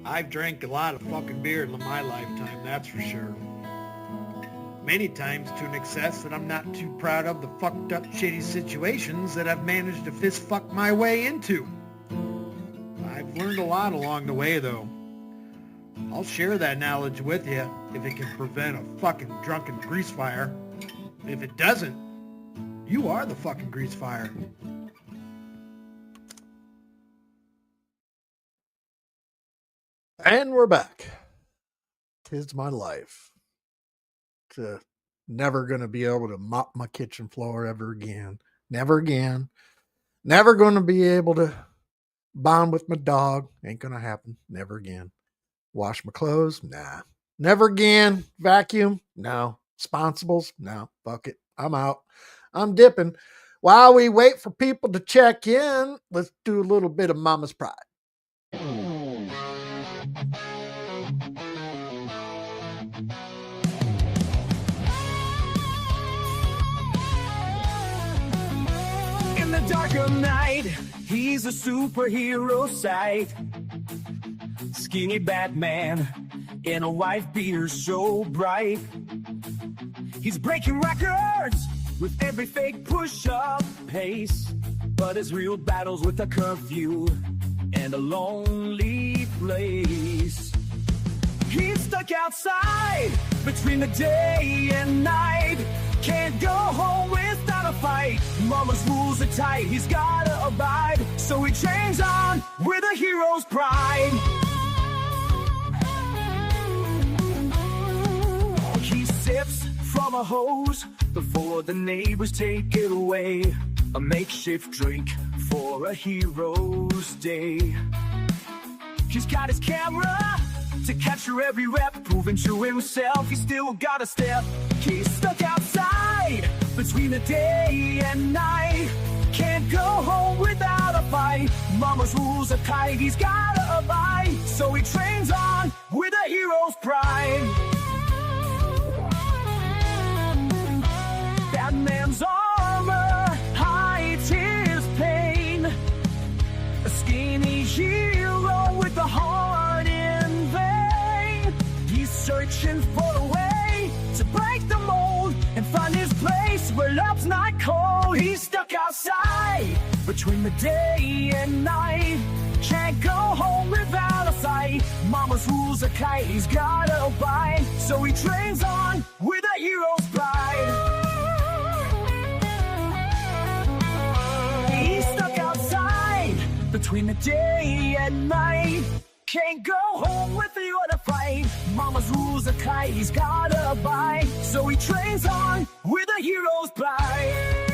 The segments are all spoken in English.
I've drank a lot of fucking beer in my lifetime, that's for sure. Many times to an excess that I'm not too proud of the fucked up shitty situations that I've managed to fist fuck my way into. I've learned a lot along the way though. I'll share that knowledge with you if it can prevent a fucking drunken grease fire. If it doesn't, you are the fucking grease fire. And we're back. 'Tis my life. To never going to be able to mop my kitchen floor ever again. Never again. Never going to be able to bond with my dog. Ain't going to happen. Never again. Wash my clothes? Nah. Never again. Vacuum? No. Sponsibles? No. Fuck it. I'm out. I'm dipping. While we wait for people to check in, let's do a little bit of Mama's Pride. In the dark of night, he's a superhero sight. Skinny Batman in a wife beater so bright. He's breaking records with every fake push-up pace, but his real battle's with a curfew and a lonely place. He's stuck outside between the day and night. Can't go home without a fight. Mama's rules are tight, he's gotta abide. So he trains on with a hero's pride. He sips from a hose before the neighbors take it away. A makeshift drink for a hero's day. He's got his camera to capture every rep, proving to himself he's still got a step. He's stuck outside between the day and night. Can't go home without a fight. Mama's rules are tight, he's gotta abide. So he trains on with a hero's pride. Batman's armor hides his pain. A skinny hero with a heart in vain. He's searching for a way to break the mold and find his place where love's not cold. He's stuck outside between the day and night. Can't go home without a fight. Mama's rules are tight, he's gotta abide. So he trains on with a hero's pride. He's stuck outside between the day and night. Can't go home with the other fight. Mama's rules are tight, he's gotta abide. So he trains on with a hero's pride.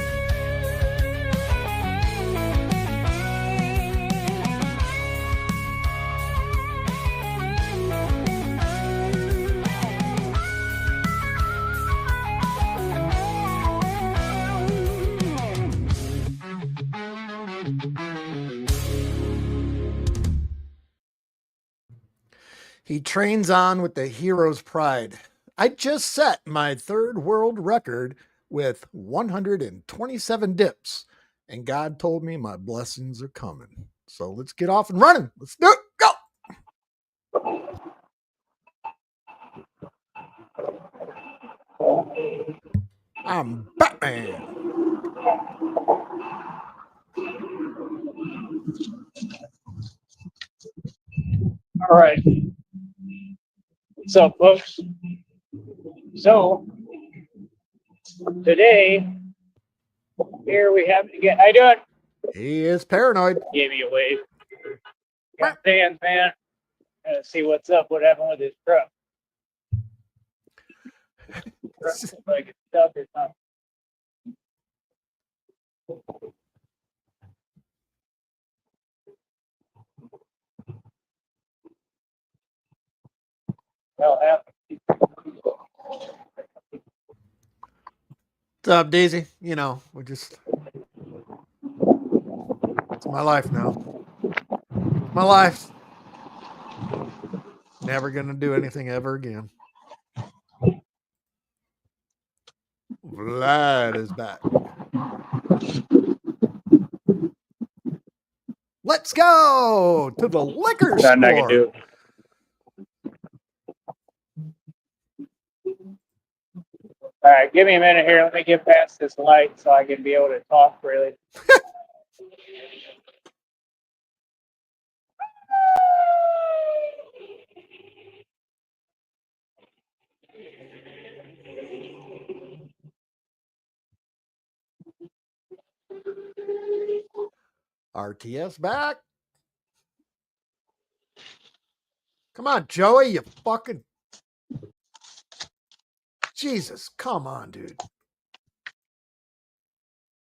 He trains on with the hero's pride. I just set my third world record with 127 dips, and God told me my blessings are coming. So let's get off and running. Let's do it. Go. I'm Batman. All right. What's up, folks? So, today, here we have again. How you doing? He is paranoid. Gave me a wave. Got Dan, man. Gonna see what's up. What happened with his truck? Like it's stuck or something. Hell happened. What's up, Daisy? You know, we're just... It's my life now. My life. Never gonna do anything ever again. Vlad is back. Let's go to the liquor store. Nothing I can do. All right, give me a minute here. Let me get past this light so I can be able to talk freely. RTS back. Come on, Joey, you fucking Jesus, come on, dude.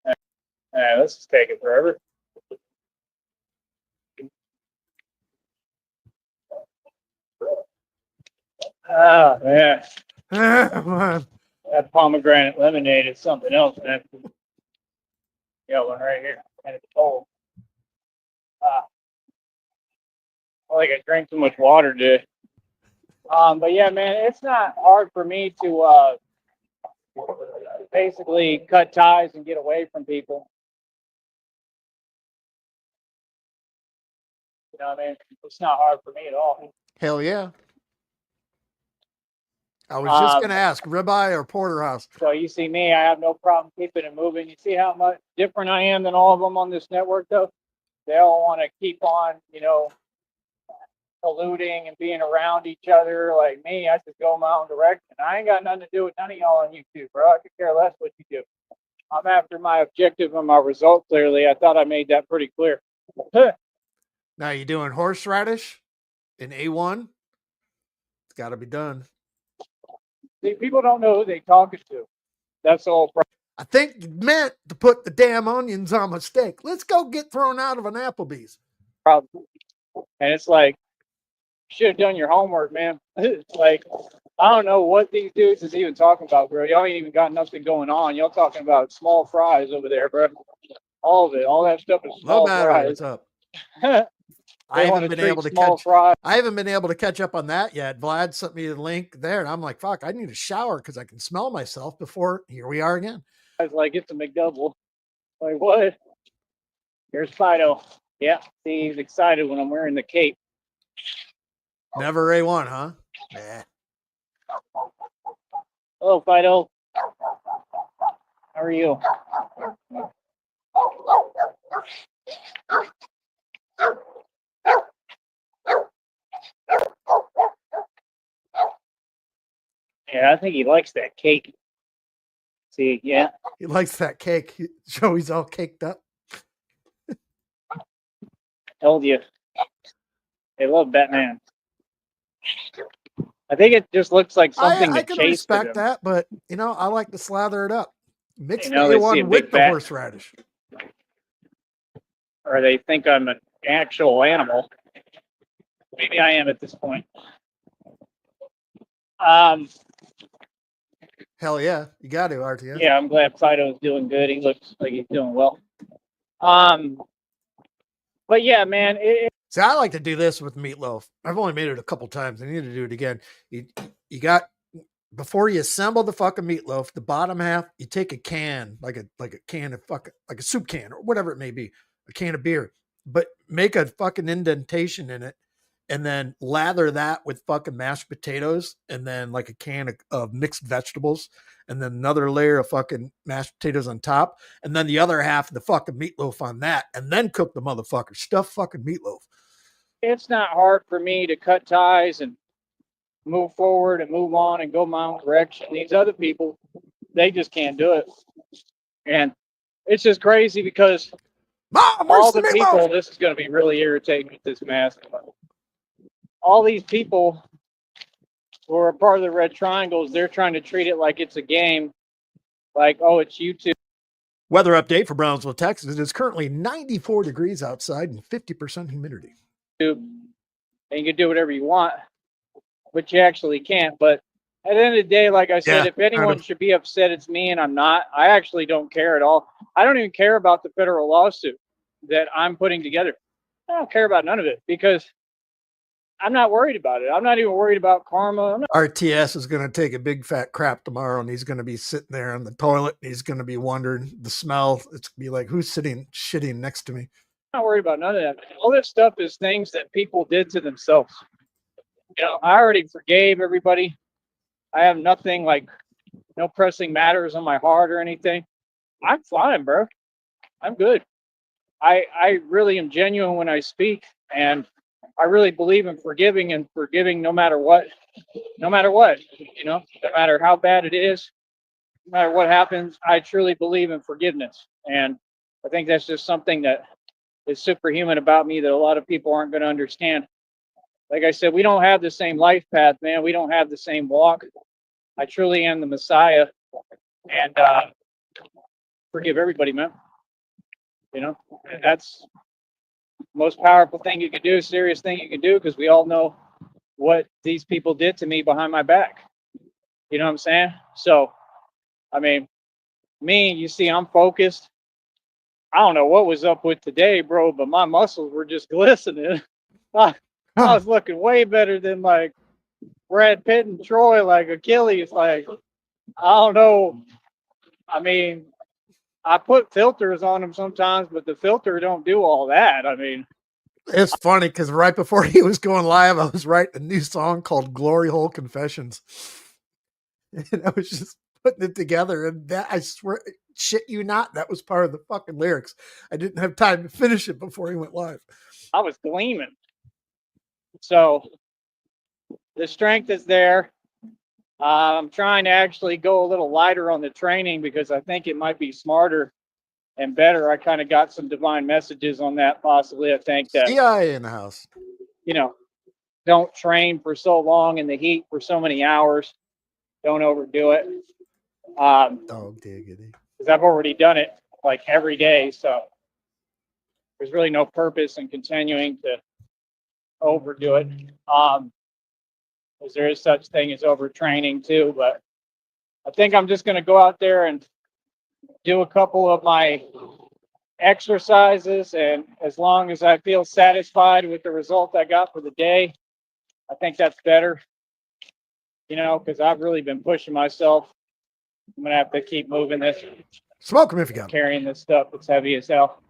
All right, let's just take it forever. Oh, man. That pomegranate lemonade is something else, man. Got one right here. And it's cold. I think I drank too much water today. But yeah, man, it's not hard for me to basically cut ties and get away from people. You know what I mean? It's not hard for me at all. Hell yeah. I was just going to ask, ribeye or porterhouse? So you see me, I have no problem keeping it moving. You see how much different I am than all of them on this network, though? They all want to keep on, you know, colluding and being around each other. Like me, I just go my own direction. I ain't got nothing to do with none of y'all on YouTube, bro. I could care less what you do. I'm after my objective and my result, clearly. I thought I made that pretty clear. Now, you doing horseradish in A1? It's got to be done. See, people don't know who they talking to. That's the whole problem. I think you meant to put the damn onions on my steak. Let's go get thrown out of an Applebee's. And it's like, you should have done your homework, man. It's like, I don't know what these dudes is even talking about, bro. Y'all ain't even got nothing going on. Y'all talking about small fries over there, bro. All of it. All that stuff is small fries. What's up? I haven't been able to catch up on that yet. Vlad sent me the link there, and I'm like, fuck, I need a shower because I can smell myself before here we are again. I was like, it's a McDouble. Like, what? Here's Fido. Yeah, see, he's excited when I'm wearing the cape. Never A1, huh? Nah. Hello, Fido. How are you? Yeah, I think he likes that cake. See, yeah. He likes that cake. Joey's all caked up. Told you. They love Batman. I think it just looks like something I can respect that, but you know, I like to slather it up. Mix the A1 with the horseradish. Or they think I'm an actual animal. Maybe I am at this point. Hell yeah, you got to, RTS. Yeah, I'm glad Fido's doing good. He looks like he's doing well. But yeah, man. See, I like to do this with meatloaf. I've only made it a couple times. I need to do it again. You got, before you assemble the fucking meatloaf, the bottom half, you take a can, like a can of fucking, like a soup can or whatever it may be, a can of beer, but make a fucking indentation in it and then lather that with fucking mashed potatoes and then like a can of mixed vegetables and then another layer of fucking mashed potatoes on top and then the other half of the fucking meatloaf on that and then cook the motherfucker. Stuffed fucking meatloaf. It's not hard for me to cut ties and move forward and move on and go my own direction. These other people, they just can't do it. And it's just crazy because all the people, this is going to be really irritating with this mask. All these people who are part of the Red Triangles, they're trying to treat it like it's a game. Like, oh, it's YouTube. Weather update for Brownsville, Texas. It is currently 94 degrees outside and 50% humidity. And you can do whatever you want, but you actually can't. But at the end of the day, like I said, if anyone should be upset, it's me, and I'm not. I actually don't care at all. I don't even care about the federal lawsuit that I'm putting together. I don't care about none of it because I'm not worried about it. I'm not even worried about karma. RTS is going to take a big fat crap tomorrow, and he's going to be sitting there on the toilet, and he's going to be wondering the smell. It's going to be like, who's shitting next to me? I'm not worried about none of that. All this stuff is things that people did to themselves. You know, I already forgave everybody. I have nothing like no pressing matters on my heart or anything, I'm fine, bro. I'm good. I really am genuine when I speak, and I really believe in forgiving and forgiving no matter what, no matter what, no matter how bad it is, no matter what happens. I truly believe in forgiveness, and I think that's just something that is superhuman about me that a lot of people aren't going to understand. Like I said, we don't have the same life path, man. We don't have the same walk. I truly am the Messiah, and forgive everybody, man. And that's the most powerful thing you can do, serious thing you can do, because we all know what these people did to me behind my back. You know what I'm saying? So, I mean, me, you see, I'm focused. I don't know what was up with today, bro, but my muscles were just glistening. I, I was looking way better than like Brad Pitt and Troy, like Achilles. Like, I don't know. I mean, I put filters on them sometimes, but the filter don't do all that. I mean, It's funny because right before he was going live, I was writing a new song called Glory Hole Confessions. And I was just putting it together. And that, I swear, shit you not, that was part of the fucking lyrics. I didn't have time to finish it before he went live. I was gleaming. So the strength is there. I'm trying to actually go a little lighter on the training because I think it might be smarter and better. I kind of got some divine messages on that, possibly. I think that, CIA in the house. Don't train for so long in the heat for so many hours. Don't overdo it. Dog diggity. Because I've already done it like every day. So there's really no purpose in continuing to overdo it. Because there is such thing as overtraining too. But I think I'm just going to go out there and do a couple of my exercises, and as long as I feel satisfied with the result I got for the day, I think that's better, because I've really been pushing myself. I'm gonna have to keep moving this, Smoke him if you got him. carrying this stuff that's heavy as hell.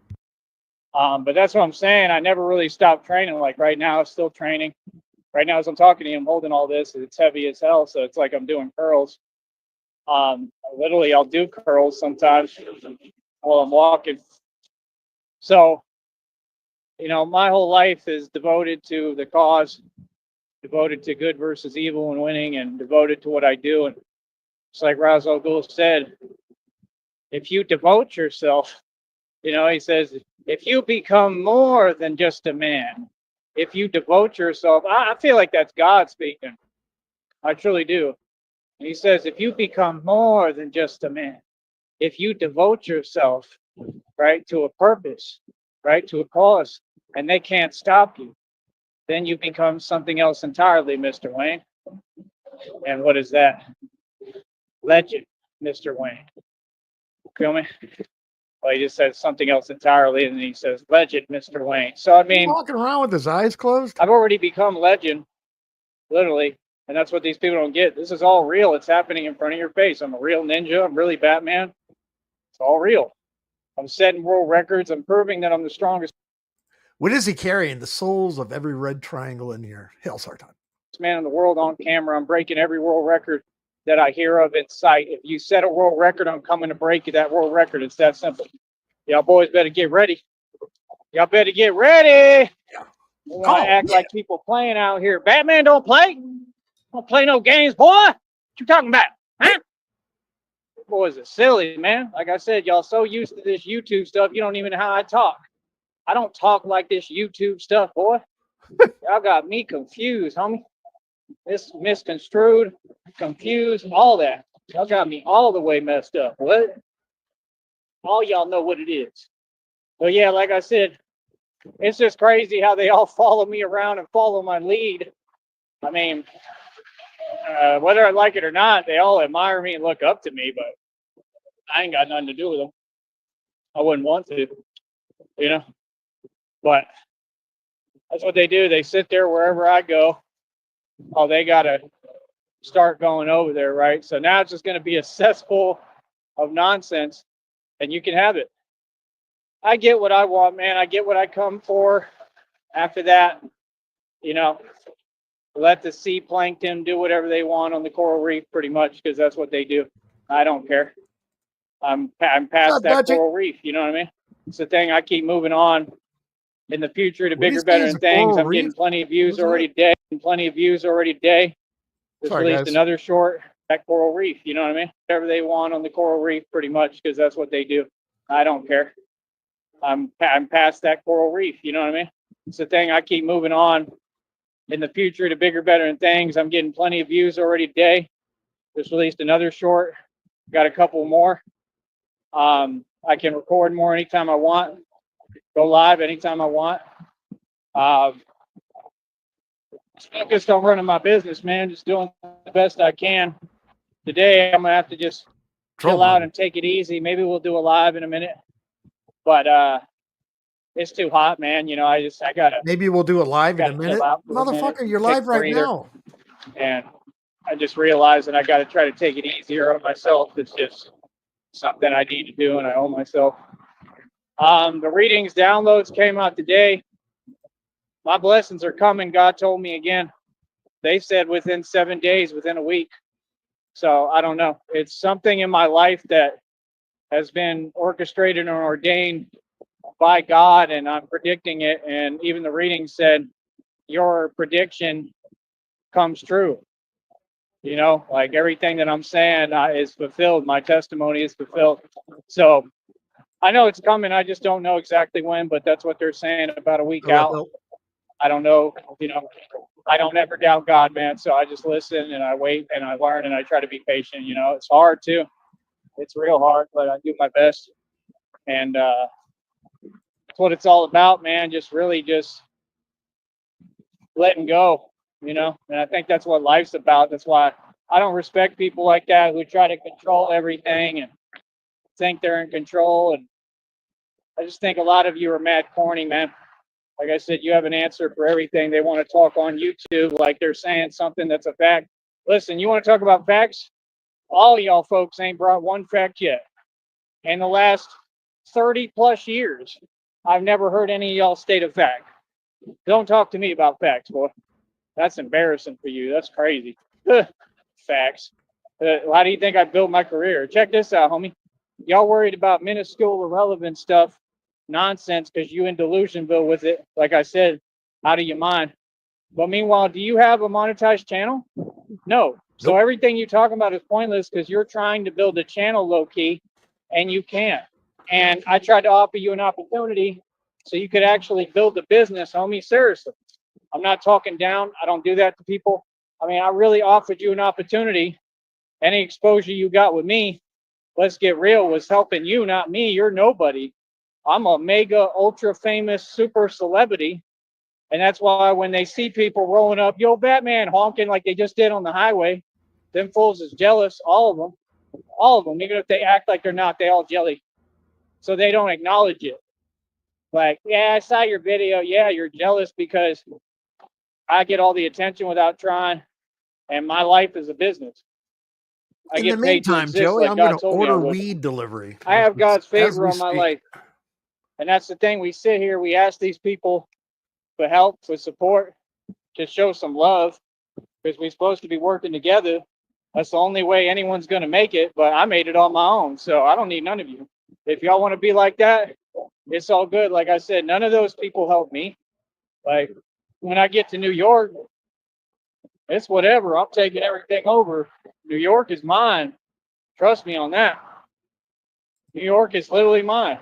But that's what I'm saying. I never really stopped training. Like right now, I'm still training. Right now, as I'm talking to you, I'm holding all this. It's heavy as hell, so it's like I'm doing curls. Literally, I'll do curls sometimes while I'm walking. So, my whole life is devoted to the cause, devoted to good versus evil and winning, and devoted to what I do. And it's like Ra's al Ghul said, if you devote yourself, he says, if you become more than just a man, if you devote yourself, I feel like that's God speaking. I truly do. And he says, if you become more than just a man, if you devote yourself, right, to a purpose, right, to a cause, and they can't stop you, then you become something else entirely, Mr. Wayne. And what is that? Legend, Mr. Wayne. Feel me? Well, he just says something else entirely, and then he says legend, Mr. Wayne. So, I He's mean, walking around with his eyes closed. I've already become legend, literally. And that's what these people don't get. This is all real. It's happening in front of your face. I'm a real ninja. I'm really Batman. It's all real. I'm setting world records. I'm proving that I'm the strongest What is he carrying? The souls of every red triangle in here. Hell, Sartan. man in the world on camera. I'm breaking every world record that I hear of in sight. If you set a world record, I'm coming to break that world record. It's that simple. Y'all boys better get ready. Y'all better get ready. We want to act like people playing out here. Batman don't play. Don't play no games, boy. What you talking about? Huh? Boys are silly, man. Like I said, y'all so used to this YouTube stuff, you don't even know how I talk. I don't talk like this YouTube stuff, boy. Y'all got me confused, homie. This misconstrued, confused, all that. Y'all got me all the way messed up. What? All y'all know what it is. But yeah, like I said, it's just crazy how they all follow me around and follow my lead. I mean, whether I like it or not, they all admire me and look up to me, but I ain't got nothing to do with them. I wouldn't want to, but that's what they do. They sit there wherever I go. Oh, they got to start going over there, right? So now it's just going to be a cesspool of nonsense, and you can have it. I get what I want, man. I get what I come for. After that, Let the sea plankton do whatever they want on the coral reef, pretty much, because that's what they do. I don't care. I'm past up, that Dutchie? coral reef. You know what I mean? It's the thing. I keep moving on. In the future, to What do you bigger, say better, is and a things. coral I'm reef? getting plenty of views Wasn't already it? today. Plenty of views already today. Just Sorry, released guys. another short at coral reef. You know what I mean? Whatever they want on the coral reef, pretty much, because that's what they do. I don't care. I'm past that coral reef. You know what I mean? It's the thing. I keep moving on. In the future, to bigger, better, and things. I'm getting plenty of views already today. Just released another short. Got a couple more. I can record more anytime I want. Go live anytime I want. Focused on running my business, man. Just doing the best I can. Today, I'm gonna have to just chill out and take it easy. Maybe we'll do a live in a minute, but it's too hot, man. You know, I gotta Maybe we'll do it live in a chill minute. out for a minute, Motherfucker, you're take live a right breather. now. And I just realized that I got to try to take it easier on myself. It's just something I need to do, and I owe myself. The readings, downloads came out today. My blessings are coming. God told me again. They said within 7 days, within a week. So I don't know. It's something in my life that has been orchestrated and ordained by God, and I'm predicting it. And even the reading said, your prediction comes true. You know, like everything that I'm saying is fulfilled. My testimony is fulfilled. So I know it's coming. I just don't know exactly when, but that's what they're saying, about a week out. I don't know. You know, I don't ever doubt God, man. So I just listen and I wait and I learn and I try to be patient. You know, it's hard too. It's real hard, but I do my best. And that's what it's all about, man. Just really just letting go, you know. And I think that's what life's about. That's why I don't respect people like that who try to control everything and think they're in control. And I just think a lot of you are mad corny, man. Like I said, you have an answer for everything. They want to talk on YouTube like they're saying something that's a fact. Listen, you want to talk about facts? All y'all folks ain't brought one fact yet. In the last 30 plus years, I've never heard any of y'all state a fact. Don't talk to me about facts, boy. That's embarrassing for you. That's crazy. Facts. How do you think I built my career? Check this out, homie. Y'all worried about minuscule irrelevant stuff, nonsense, because you in Delusionville with it. Like I said, out of your mind. But meanwhile, do you have a monetized channel? No. So everything you talking about is pointless because you're trying to build a channel low key and you can't. And I tried to offer you an opportunity so you could actually build a business, homie. Seriously. I'm not talking down. I don't do that to people. I mean, I really offered you an opportunity. Any exposure you got with me, let's get real, was helping you, not me. You're nobody. I'm a mega ultra famous super celebrity. And that's why when they see people rolling up, yo, Batman, honking like they just did on the highway, them fools is jealous. All of them, even if they act like they're not, they all jelly. So they don't acknowledge it. Like, yeah, I saw your video. Yeah, you're jealous because I get all the attention without trying, and my life is a business. I In the get paid to meantime, exist Joey, like I'm going God to told me I order would. weed delivery. I have God's as favor we on my speak. life. And that's the thing. We sit here, we ask these people for help, for support, to show some love, because we're supposed to be working together. That's the only way anyone's going to make it, but I made it on my own, so I don't need none of you. If y'all want to be like that, it's all good. Like I said, none of those people help me. Like, when I get to New York, it's whatever. I'm taking everything over. New York is mine. Trust me on that. New York is literally mine.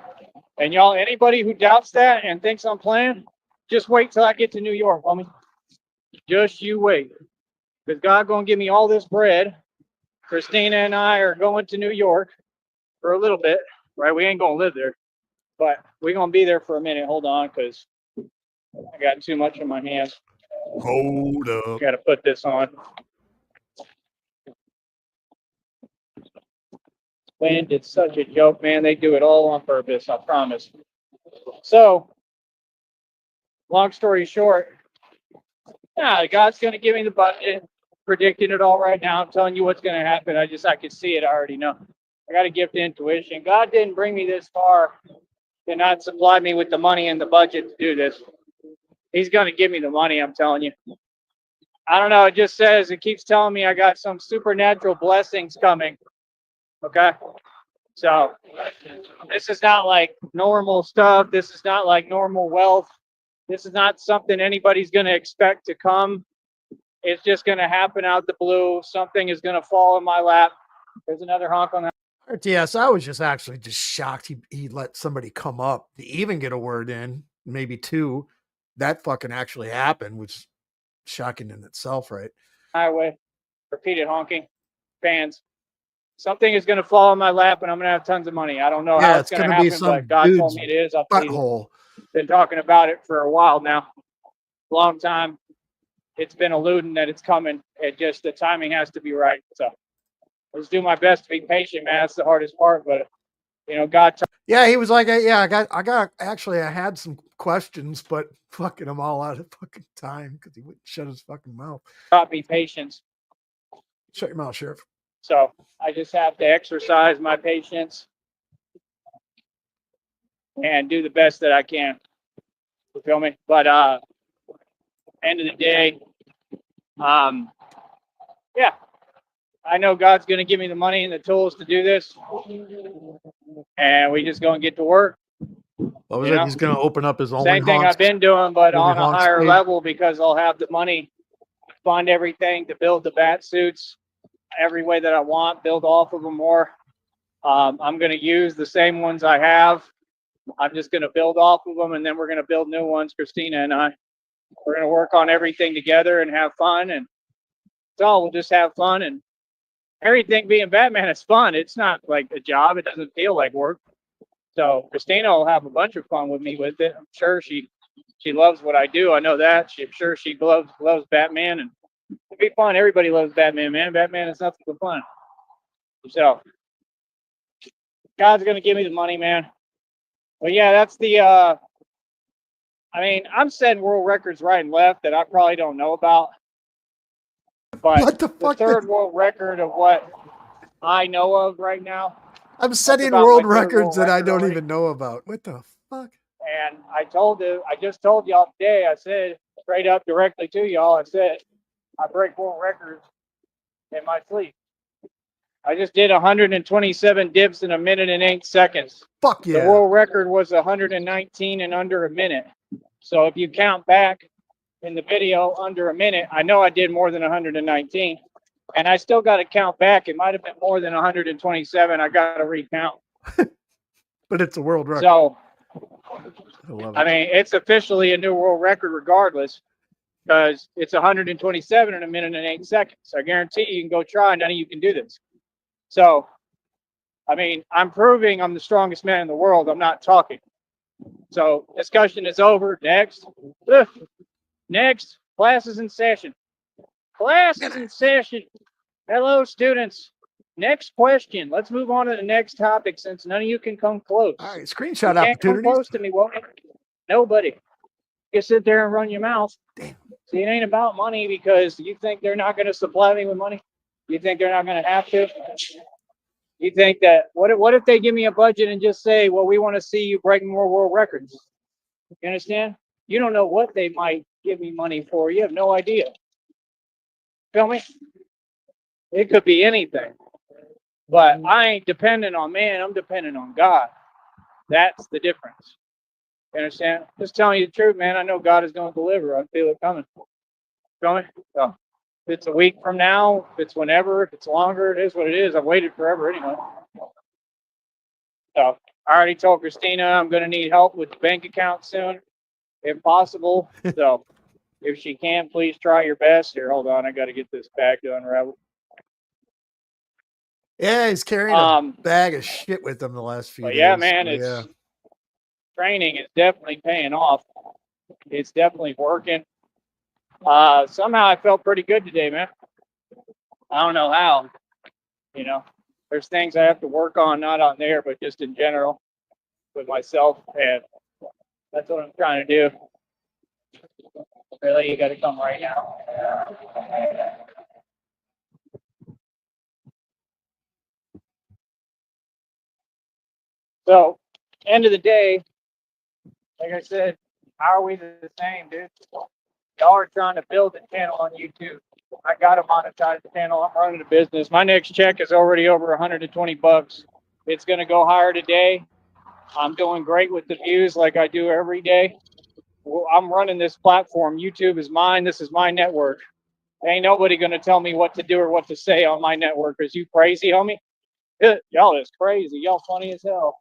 And y'all, anybody who doubts that and thinks I'm playing, just wait till I get to New York, homie. Just you wait. Because God gonna give me all this bread. Christina and I are going to New York for a little bit, right? We ain't gonna live there, but we're gonna be there for a minute. Hold on, because I got too much in my hands. Hold up. Got to put this on. Wind, it's such a joke, man. They do it all on purpose, I promise. So, long story short, yeah, God's going to give me the budget. Predicting it all right now. I'm telling you what's going to happen. I can see it. I already know. I got a gift of intuition. God didn't bring me this far to not supply me with the money and the budget to do this. He's going to give me the money, I'm telling you. I don't know. It just says, it keeps telling me I got some supernatural blessings coming. Okay. So this is not like normal stuff. This is not like normal wealth. This is not something anybody's going to expect to come. It's just going to happen out the blue. Something is going to fall in my lap. There's another honk on that. RTS, I was just actually just shocked he let somebody come up to even get a word in, maybe two. That fucking actually happened, which is shocking in itself, right? Highway. Repeated honking. Fans. Something is going to fall in my lap and I'm going to have tons of money. I don't know how it's going to be happen, some but God told dude's me it is. I'll tell you. butthole. Been talking about it for a while now. Long time. It's been eluding that it's coming. It just, the timing has to be right. So let's do my best to be patient, man. That's the hardest part, but you know, God. Yeah, he was like, yeah, I had some questions, but fucking I'm all out of fucking time because he wouldn't shut his fucking mouth. Taught me patience. Shut your mouth, Sheriff. So I just have to exercise my patience and do the best that I can. You feel me? But end of the day, yeah, I know God's going to give me the money and the tools to do this, and we just going to get to work. What was it? He's going to open up his own same thing I've been doing, but on a higher level because I'll have the money to fund everything, to build the bat suits every way that I want, build off of them more. I'm going to use the same ones I have. I'm just going to build off of them, and then we're going to build new ones, Christina and I. We're going to work on everything together and have fun, and it's all, we'll just have fun. And everything being Batman is fun. It's not like a job. It doesn't feel like work. So Christina will have a bunch of fun with me with it. I'm sure she loves what I do. I know that. I'm sure she loves Batman, and it'd be fun. Everybody loves Batman, man. Batman is nothing but fun. So God's gonna give me the money, man. But yeah, that's the I mean, I'm setting world records right and left that I probably don't know about. But what the fuck? The third world record of what I know of right now. I'm setting world records that I don't even know about. What the fuck? And I just told y'all today, I said straight up directly to y'all, I said, I break world records in my sleep. I just did 127 dips in a minute and 8 seconds. Fuck yeah. The world record was 119 in under a minute. So if you count back in the video under a minute, I know I did more than 119. And I still got to count back. It might have been more than 127. I got to recount. But it's a world record. So, I mean, it's officially a new world record regardless, because it's 127 in a minute and 8 seconds. I guarantee you can go try. None of you can do this. So, I mean, I'm proving I'm the strongest man in the world. I'm not talking. So, discussion is over. Next. Next. Class is in session. Class is in session. Hello, students. Next question. Let's move on to the next topic since none of you can come close. All right, screenshot you can't come opportunities. close to me, won't you? Nobody. You sit there and run your mouth. Damn. See, it ain't about money because you think they're not going to supply me with money. You think they're not going to have to. You think that what if they give me a budget and just say, well, we want to see you break more world records? You understand? You don't know what they might give me money for. You have no idea. Feel me? It could be anything. But I ain't dependent on man. I'm dependent on God. That's the difference. You understand? Just telling you the truth, man. I know God is going to deliver. I feel it coming. Feel me? So, if it's a week from now, if it's whenever, if it's longer, it is what it is. I've waited forever anyway. So, I already told Christina I'm going to need help with the bank account soon, if possible. So, if she can, please try your best. Here, hold on. I got to get this bag to unravel. Yeah, he's carrying a bag of shit with him the last few days. Yeah, man, it's training is definitely paying off. It's definitely working. Somehow I felt pretty good today, man. I don't know how. You know, there's things I have to work on, not on there, but just in general with myself, and that's what I'm trying to do. Really, you got to come right now. So, end of the day, like I said, how are we the same, dude? Y'all are trying to build a channel on YouTube. I got to monetize the channel. I'm running a business. My next check is already over 120 bucks. It's going to go higher today. I'm doing great with the views like I do every day. Well, I'm running this platform. YouTube is mine. This is my network. Ain't nobody going to tell me what to do or what to say on my network. Is you crazy, homie? Y'all is crazy. Y'all funny as hell.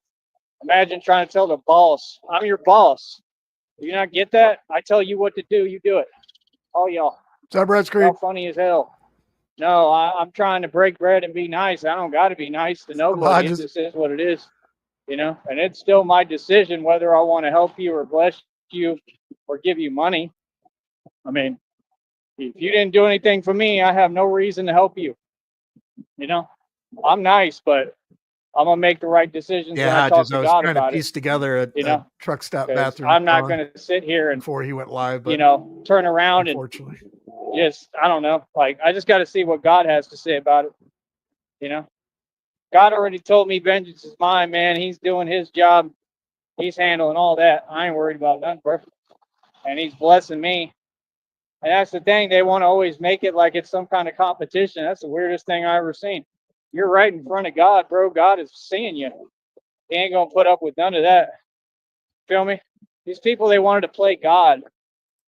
Imagine trying to tell the boss. I'm your boss. Do you not get that? I tell you what to do, you do it. All y'all. What's up, Red Screen? Y'all funny as hell. No, I'm trying to break bread and be nice. I don't got to be nice to nobody. It just is what it is, you know. And it's still my decision whether I want to help you or bless you or give you money. I mean, if you didn't do anything for me, I have no reason to help you. You know, I'm nice, but I'm gonna make the right decisions when I talk to God trying about to piece it. together a, You know, a truck stop 'cause bathroom. I'm not gonna sit here and before he went live, but you know, turn around and unfortunately, just I don't know. Like I just got to see what God has to say about it. You know, God already told me vengeance is mine, man. He's doing his job. He's handling all that. I ain't worried about nothing, bro. And he's blessing me. And that's the thing. They want to always make it like it's some kind of competition. That's the weirdest thing I ever seen. You're right in front of God, bro. God is seeing you. He ain't gonna put up with none of that. Feel me? These people, they wanted to play God.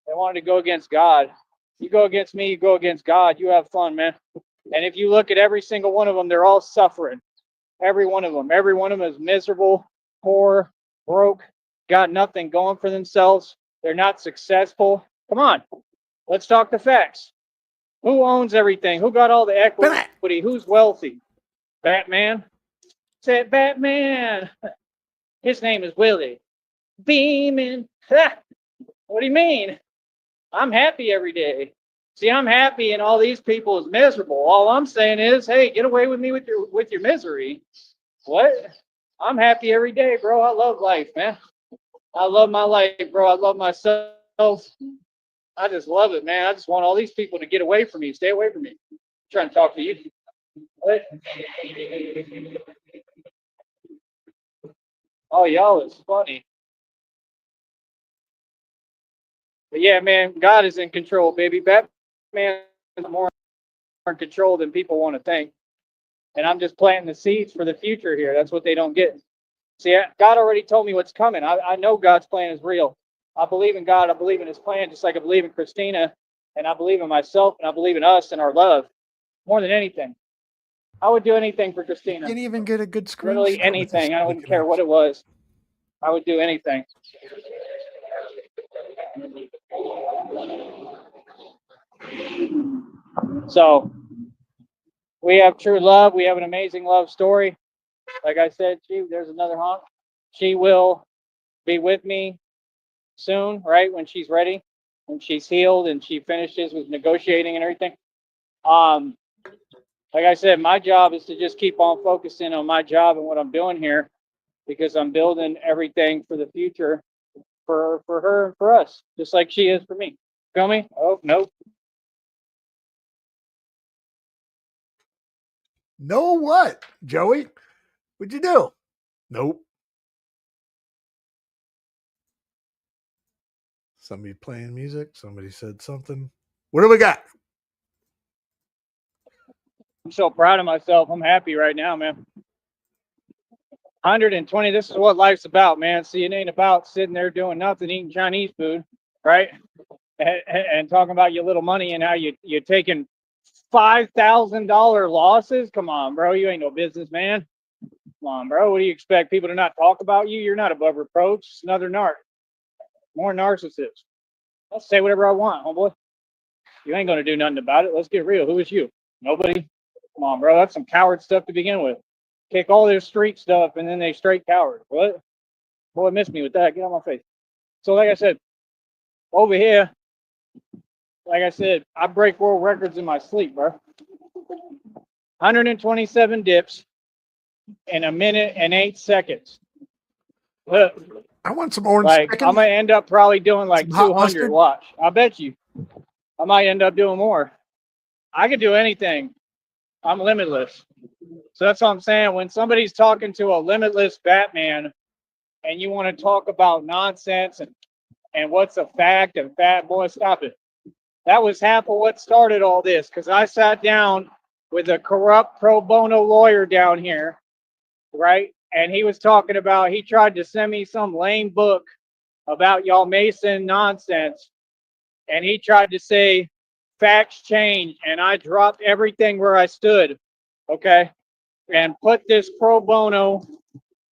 They wanted to go against God. You go against me, you go against God. You have fun, man. And if you look at every single one of them, they're all suffering. Every one of them. Every one of them is miserable, poor, broke, got nothing going for themselves. They're not successful. Come on. Let's talk the facts. Who owns everything? Who got all the equity? Who's wealthy? Batman? Say it, Batman. His name is Willie. Beaming. What do you mean? I'm happy every day. See, I'm happy and all these people is miserable. All I'm saying is, hey, get away with me with your misery. What? I'm happy every day, bro. I love life, man. I love my life, bro. I love myself. I just love it, man. I just want all these people to get away from me. Stay away from me. I'm trying to talk to you. What? Oh, y'all is funny. But yeah, man, God is in control, baby. Batman is more in control than people want to think. And I'm just planting the seeds for the future here. That's what they don't get. See, God already told me what's coming. I know God's plan is real. I believe in God. I believe in his plan, just like I believe in Christina. And I believe in myself. And I believe in us and our love more than anything. I would do anything for Christina. can't even get a good screen. Literally anything. I wouldn't care what it was. I would do anything. So we have true love. We have an amazing love story. Like I said, there's another honk. She will be with me soon, right? When she's ready, when she's healed and she finishes with negotiating and everything. Like I said, my job is to just keep on focusing on my job and what I'm doing here because I'm building everything for the future for her and for us, just like she is for me. Feel me? Oh, nope. No, what, Joey? What'd you do? Nope. Somebody playing music. Somebody said something. What do we got? I'm so proud of myself. I'm happy right now, man. 120. This is what life's about, man. See, it ain't about sitting there doing nothing, eating Chinese food, right? And talking about your little money and how you're taking $5,000 losses. Come on, bro. You ain't no businessman. Come on, bro. What do you expect? People to not talk about you? You're not above reproach. It's another narc. More narcissists. I'll say whatever I want, homeboy. You ain't gonna do nothing about it. Let's get real. Who is you? Nobody. Come on, bro. That's some coward stuff to begin with. Kick all their street stuff and then they straight coward. What? Boy, miss me with that. Get out of my face. So, like I said, over here, like I said, I break world records in my sleep, bro. 127 dips in a minute and 8 seconds. Look, I want some orange like chicken. I'm gonna end up probably doing like Some hot 200. mustard. Watch, I bet you. I might end up doing more. I could do anything. I'm limitless. So that's what I'm saying. When somebody's talking to a limitless Batman, and you want to talk about nonsense and what's a fact and fat boy, stop it. That was half of what started all this, because I sat down with a corrupt pro bono lawyer down here, right? And he was talking about, he tried to send me some lame book about y'all Mason nonsense. And he tried to say facts change. And I dropped everything where I stood, okay? And put this pro bono,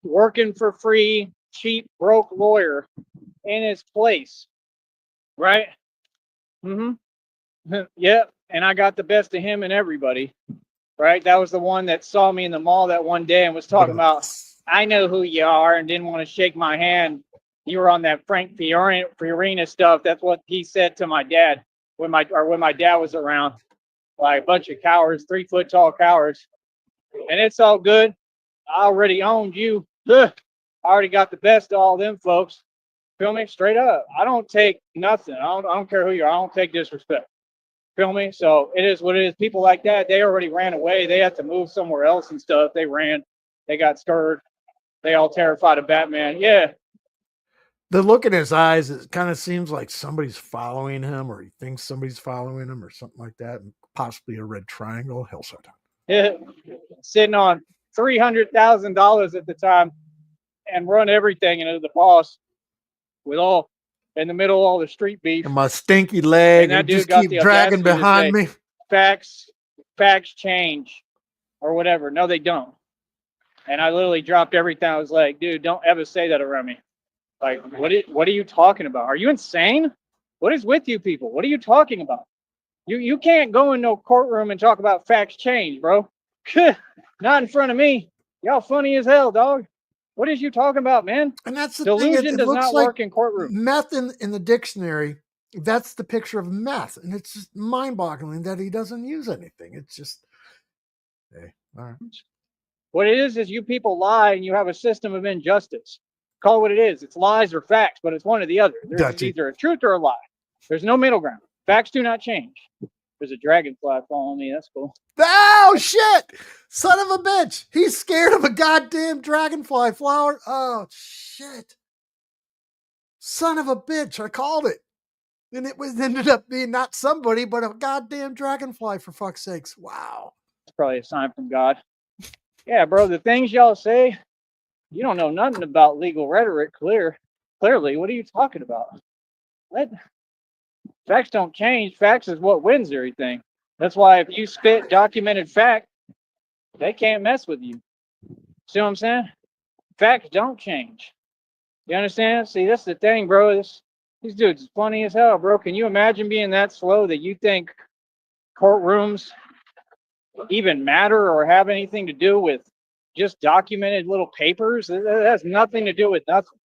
working for free, cheap, broke lawyer in his place, right? Yep. And I got the best of him and everybody, right? That was the one that saw me in the mall that one day and was talking about, I know who you are, and didn't want to shake my hand. You were on that Frank Fiorina stuff. That's what he said to my dad when my dad was around. Like a bunch of cowards, 3 foot tall cowards. And it's all good. I already owned you. Ugh. I already got the best of all them folks. Feel me? Straight up. I don't take nothing. I don't care who you are. I don't take disrespect. Feel me? So it is what it is. People like that, they already ran away. They had to move somewhere else and stuff. They ran. They got scared. They all terrified of Batman. Yeah. The look in his eyes, it kind of seems like somebody's following him, or he thinks somebody's following him, or something like that. And possibly a red triangle. Hellside. Yeah. Sitting on $300,000 at the time and run everything into the boss with all in the middle of all the street beef. And my stinky leg, And that and dude just got keep the dragging audacity to behind say, me. Facts change or whatever. No, they don't. And I literally dropped everything. I was like, dude, don't ever say that around me. Like, what are you talking about? Are you insane? What is with you people? What are you talking about? You can't go in no courtroom and talk about facts change, bro. Not in front of me. Y'all funny as hell, dog. What is you talking about, man? And that's the Delusion thing. It does looks not like work in courtroom. meth in the dictionary. That's the picture of meth. And it's just mind-boggling that he doesn't use anything. It's just, hey, all right. What it is you people lie and you have a system of injustice. Call it what it is. It's lies or facts, but it's one or the other. There's either a truth or a lie. There's no middle ground. Facts do not change. There's a dragonfly following me. That's cool. Oh, shit. Son of a bitch. He's scared of a goddamn dragonfly flower. Oh, shit. Son of a bitch. I called it. And it was ended up being not somebody, but a goddamn dragonfly, for fuck's sakes. Wow. It's probably a sign from God. Yeah, bro, the things y'all say, you don't know nothing about legal rhetoric, clearly. What are you talking about? What? Facts don't change. Facts is what wins everything. That's why if you spit documented fact, they can't mess with you. See what I'm saying? Facts don't change. You understand? See, that's the thing, bro. These dudes is funny as hell, bro. Can you imagine being that slow that you think courtrooms even matter or have anything to do with just documented little papers? That has nothing to do with nothing.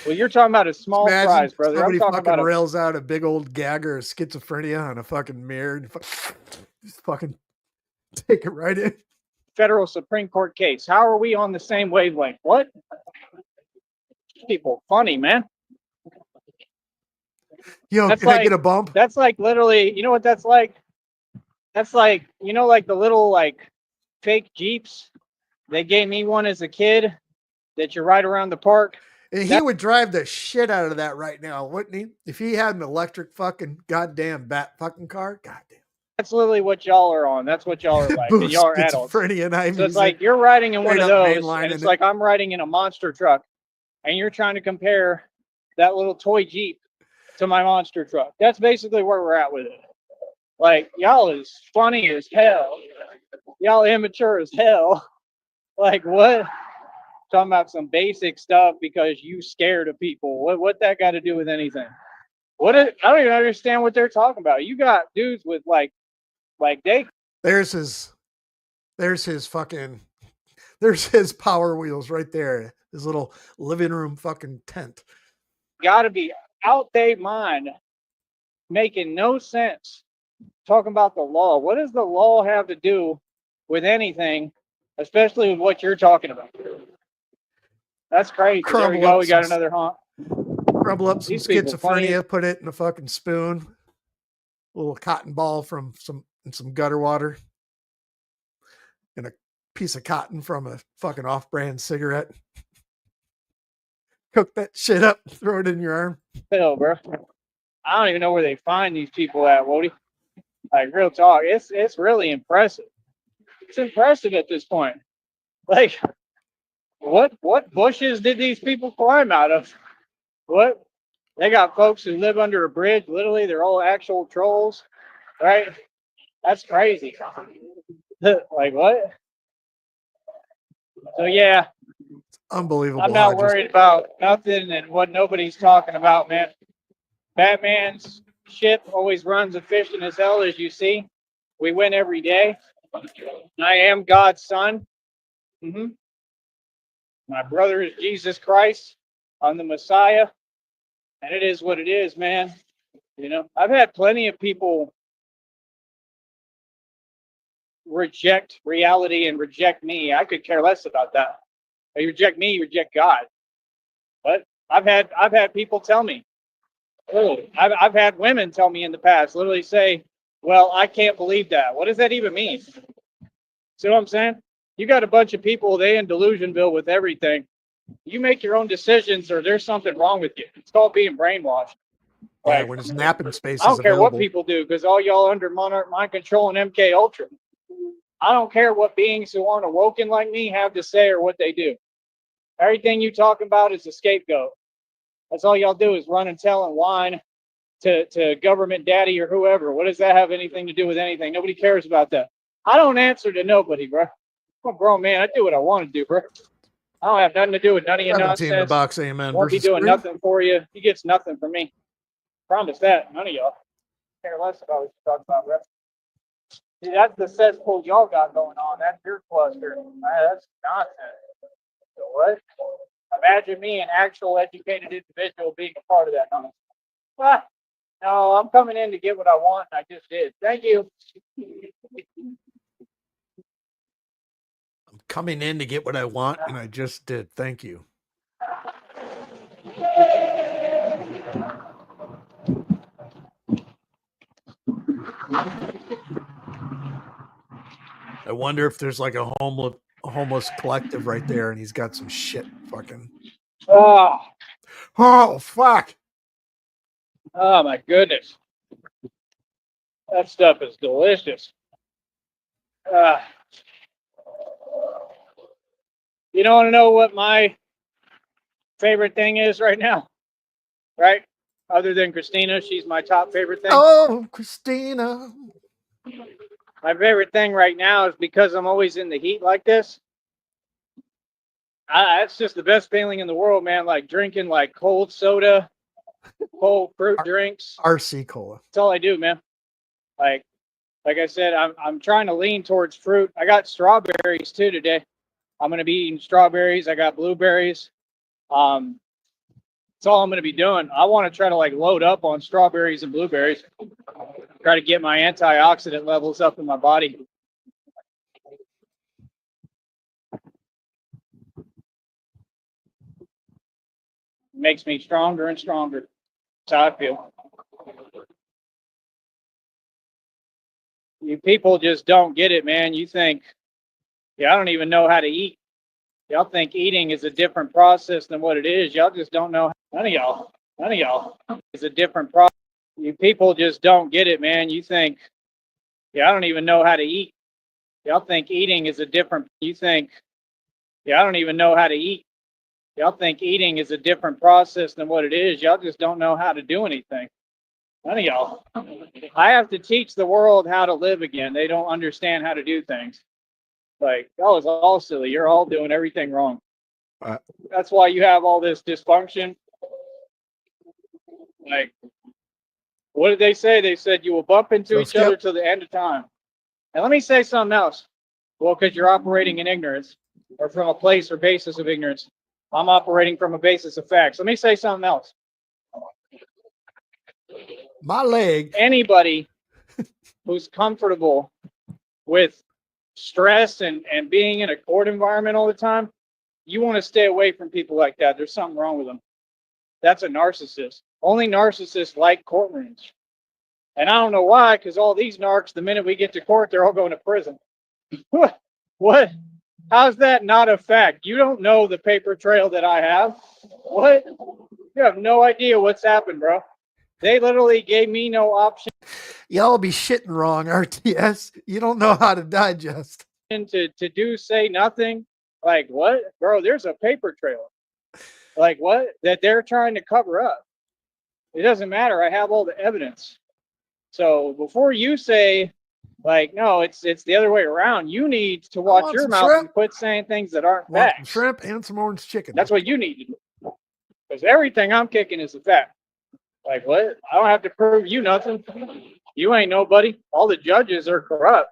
Well, you're talking about a small prize, brother. Somebody I'm talking fucking about rails out a big old gagger of schizophrenia on a fucking mirror and just fucking take it right in. Federal Supreme Court case. How are we on the same wavelength? What? People funny, man. Yo, That's can I like- get a bump? That's like literally, you know what that's like? That's like, you know, like the little like fake Jeeps. They gave me one as a kid that you ride around the park. And he would drive the shit out of that right now, wouldn't he? If he had an electric fucking goddamn bat fucking car, goddamn. That's literally what y'all are on. That's what y'all are like. And y'all are adults. Schizophrenia and I So it's like you're riding in one of straight up those, mainline and it's in it. like I'm riding in a monster truck, and you're trying to compare that little toy Jeep to my monster truck. That's basically where we're at with it. Like, y'all is funny as hell. Y'all immature as hell. Like, what? Talking about some basic stuff because you scared of people. What that got to do with anything? I don't even understand what they're talking about. You got dudes with like There's his Power Wheels right there. His little living room fucking tent. got to be out their mind, making no sense. Talking about the law. What does the law have to do with anything, especially with what you're talking about? That's crazy. There we go. We got another honk. Crumble up some These people funny. schizophrenia, put it in a fucking spoon. A little cotton ball from some gutter water. And a piece of cotton from a fucking off-brand cigarette. Cook that shit up, throw it in your arm. Hell, bro. I don't even know where they find these people at, Wody. Like real talk, it's really impressive. It's impressive at this point. Like what bushes did these people climb out of? What they got folks who live under a bridge. Literally, they're all actual trolls, right? That's crazy. Like what? So yeah, Unbelievable. I'm how not I just worried about nothing and what nobody's talking about, man. Batman's ship always runs efficient as hell, as you see. We win every day. I am God's son. hmm My brother is Jesus Christ. I'm the Messiah. And it is what it is, man. You know, I've had plenty of people reject reality and reject me. I could care less about that. You reject me, you reject God. But I've had people tell me, literally, I've had women tell me in the past, literally say, well, I can't believe that. What does that even mean? See what I'm saying? You got a bunch of people, they in Delusionville with everything. You make your own decisions or there's something wrong with you. It's called being brainwashed. yeah, Like, when his napping space I is don't care what available. people do because all y'all under Monarch Mind Control and MK Ultra. I don't care what beings who aren't awoken like me have to say or what they do. Everything you talking about is a scapegoat. That's all y'all do is run and tell and whine to government daddy or whoever. What does that have anything to do with anything? Nobody cares about that. I don't answer to nobody, bro. I'm a grown man. I do what I want to do, bro. I don't have nothing to do with none of your 17 in the nonsense. box, amen. Won't be Versus doing Scream. nothing for you. He gets nothing from me. Promise that. None of y'all care less about what you talk about, bro. See, that's the cesspool y'all got going on. That's your cluster. That's nonsense. So what? Imagine me, an actual educated individual, being a part of that nonsense. Ah, no, I'm coming in to get what I want, and I just did. Thank you. I'm coming in to get what I want, and I just did. Thank you. I wonder if there's like a homeless collective right there, and he's got some shit fucking. Oh, Oh fuck! oh my goodness. That stuff is delicious. You don't want to know what my favorite thing is right now, right? Other than Christina, she's my top favorite thing. Oh, Christina. My favorite thing right now is because I'm always in the heat like this. That's just the best feeling in the world, man. Like drinking like cold soda, cold fruit drinks. RC Cola. That's all I do, man. Like I said, I'm trying to lean towards fruit. I got strawberries too today. I'm gonna be eating strawberries. I got blueberries. That's all I'm gonna be doing. I want to try to like load up on strawberries and blueberries. Try to get my antioxidant levels up in my body. Makes me stronger and stronger. That's how I feel. You people just don't get it, man. You think, yeah, I don't even know how to eat. Y'all think eating is a different process than what it is. Y'all just don't know. None of y'all is a different process. You people just don't get it, man. You think, yeah, I don't even know how to eat. Y'all think eating is a different. You think, yeah, I don't even know how to eat. Y'all think eating is a different process than what it is. Y'all just don't know how to do anything. None of y'all. I have to teach the world how to live again. They don't understand how to do things. Like, y'all is all silly. You're all doing everything wrong. That's why you have all this dysfunction. Like, what did they say? They said you will bump into each other till the end of time. And let me say something else. Well, because you're operating in ignorance or from a place or basis of ignorance. I'm operating from a basis of facts. Let me say something else. My leg. Anybody who's comfortable with stress and being in a court environment all the time, you want to stay away from people like that. There's something wrong with them. That's a narcissist. Only narcissists like courtrooms. And I don't know why, because all these narcs, the minute we get to court, they're all going to prison. What? How's that not a fact? You don't know the paper trail that I have. What? You have no idea what's happened, bro. They literally gave me no option Y'all be shitting wrong, RTS. You don't know how to digest. to say nothing. Like what, bro? There's a paper trail. Like what that they're trying to cover up. It doesn't matter. I have all the evidence. So before you say, like, no, it's the other way around. You need to watch want your some mouth shrimp. and quit saying things that aren't Want some facts. shrimp and some orange chicken. That's what you need to do. Because everything I'm kicking is a fact. Like what? I don't have to prove you nothing. You ain't nobody. All the judges are corrupt.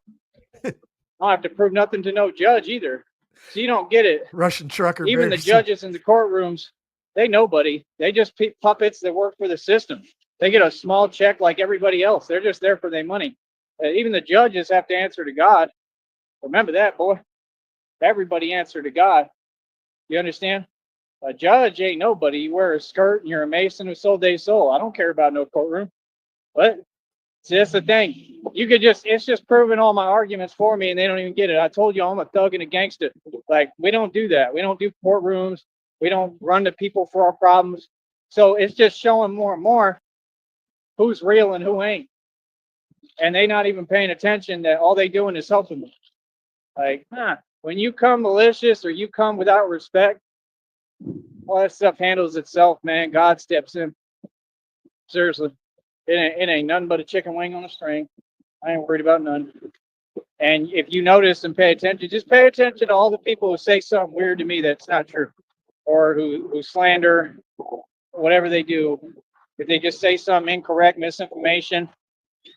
I don't have to prove nothing to no judge either. So you don't get it. Russian trucker. Even the bears. judges in the courtrooms, they nobody. They just puppets that work for the system. They get a small check like everybody else. They're just there for their money. Even the judges have to answer to God. Remember that, boy. Everybody answer to God. You understand? A judge ain't nobody. You wear a skirt and you're a Mason who sold their soul. I don't care about no courtroom. But see, that's the thing. You could just, it's just proving all my arguments for me and they don't even get it. I told you I'm a thug and a gangster. Like, we don't do that. We don't do courtrooms. We don't run to people for our problems. So it's just showing more and more who's real and who ain't. And they not even paying attention that all they doing is helping them. Like, when you come malicious or you come without respect, all that stuff handles itself, man. God steps in. Seriously. It ain't nothing but a chicken wing on a string. I ain't worried about none. And if you notice and pay attention, just pay attention to all the people who say something weird to me that's not true. Or who slander, whatever they do. If they just say some incorrect misinformation,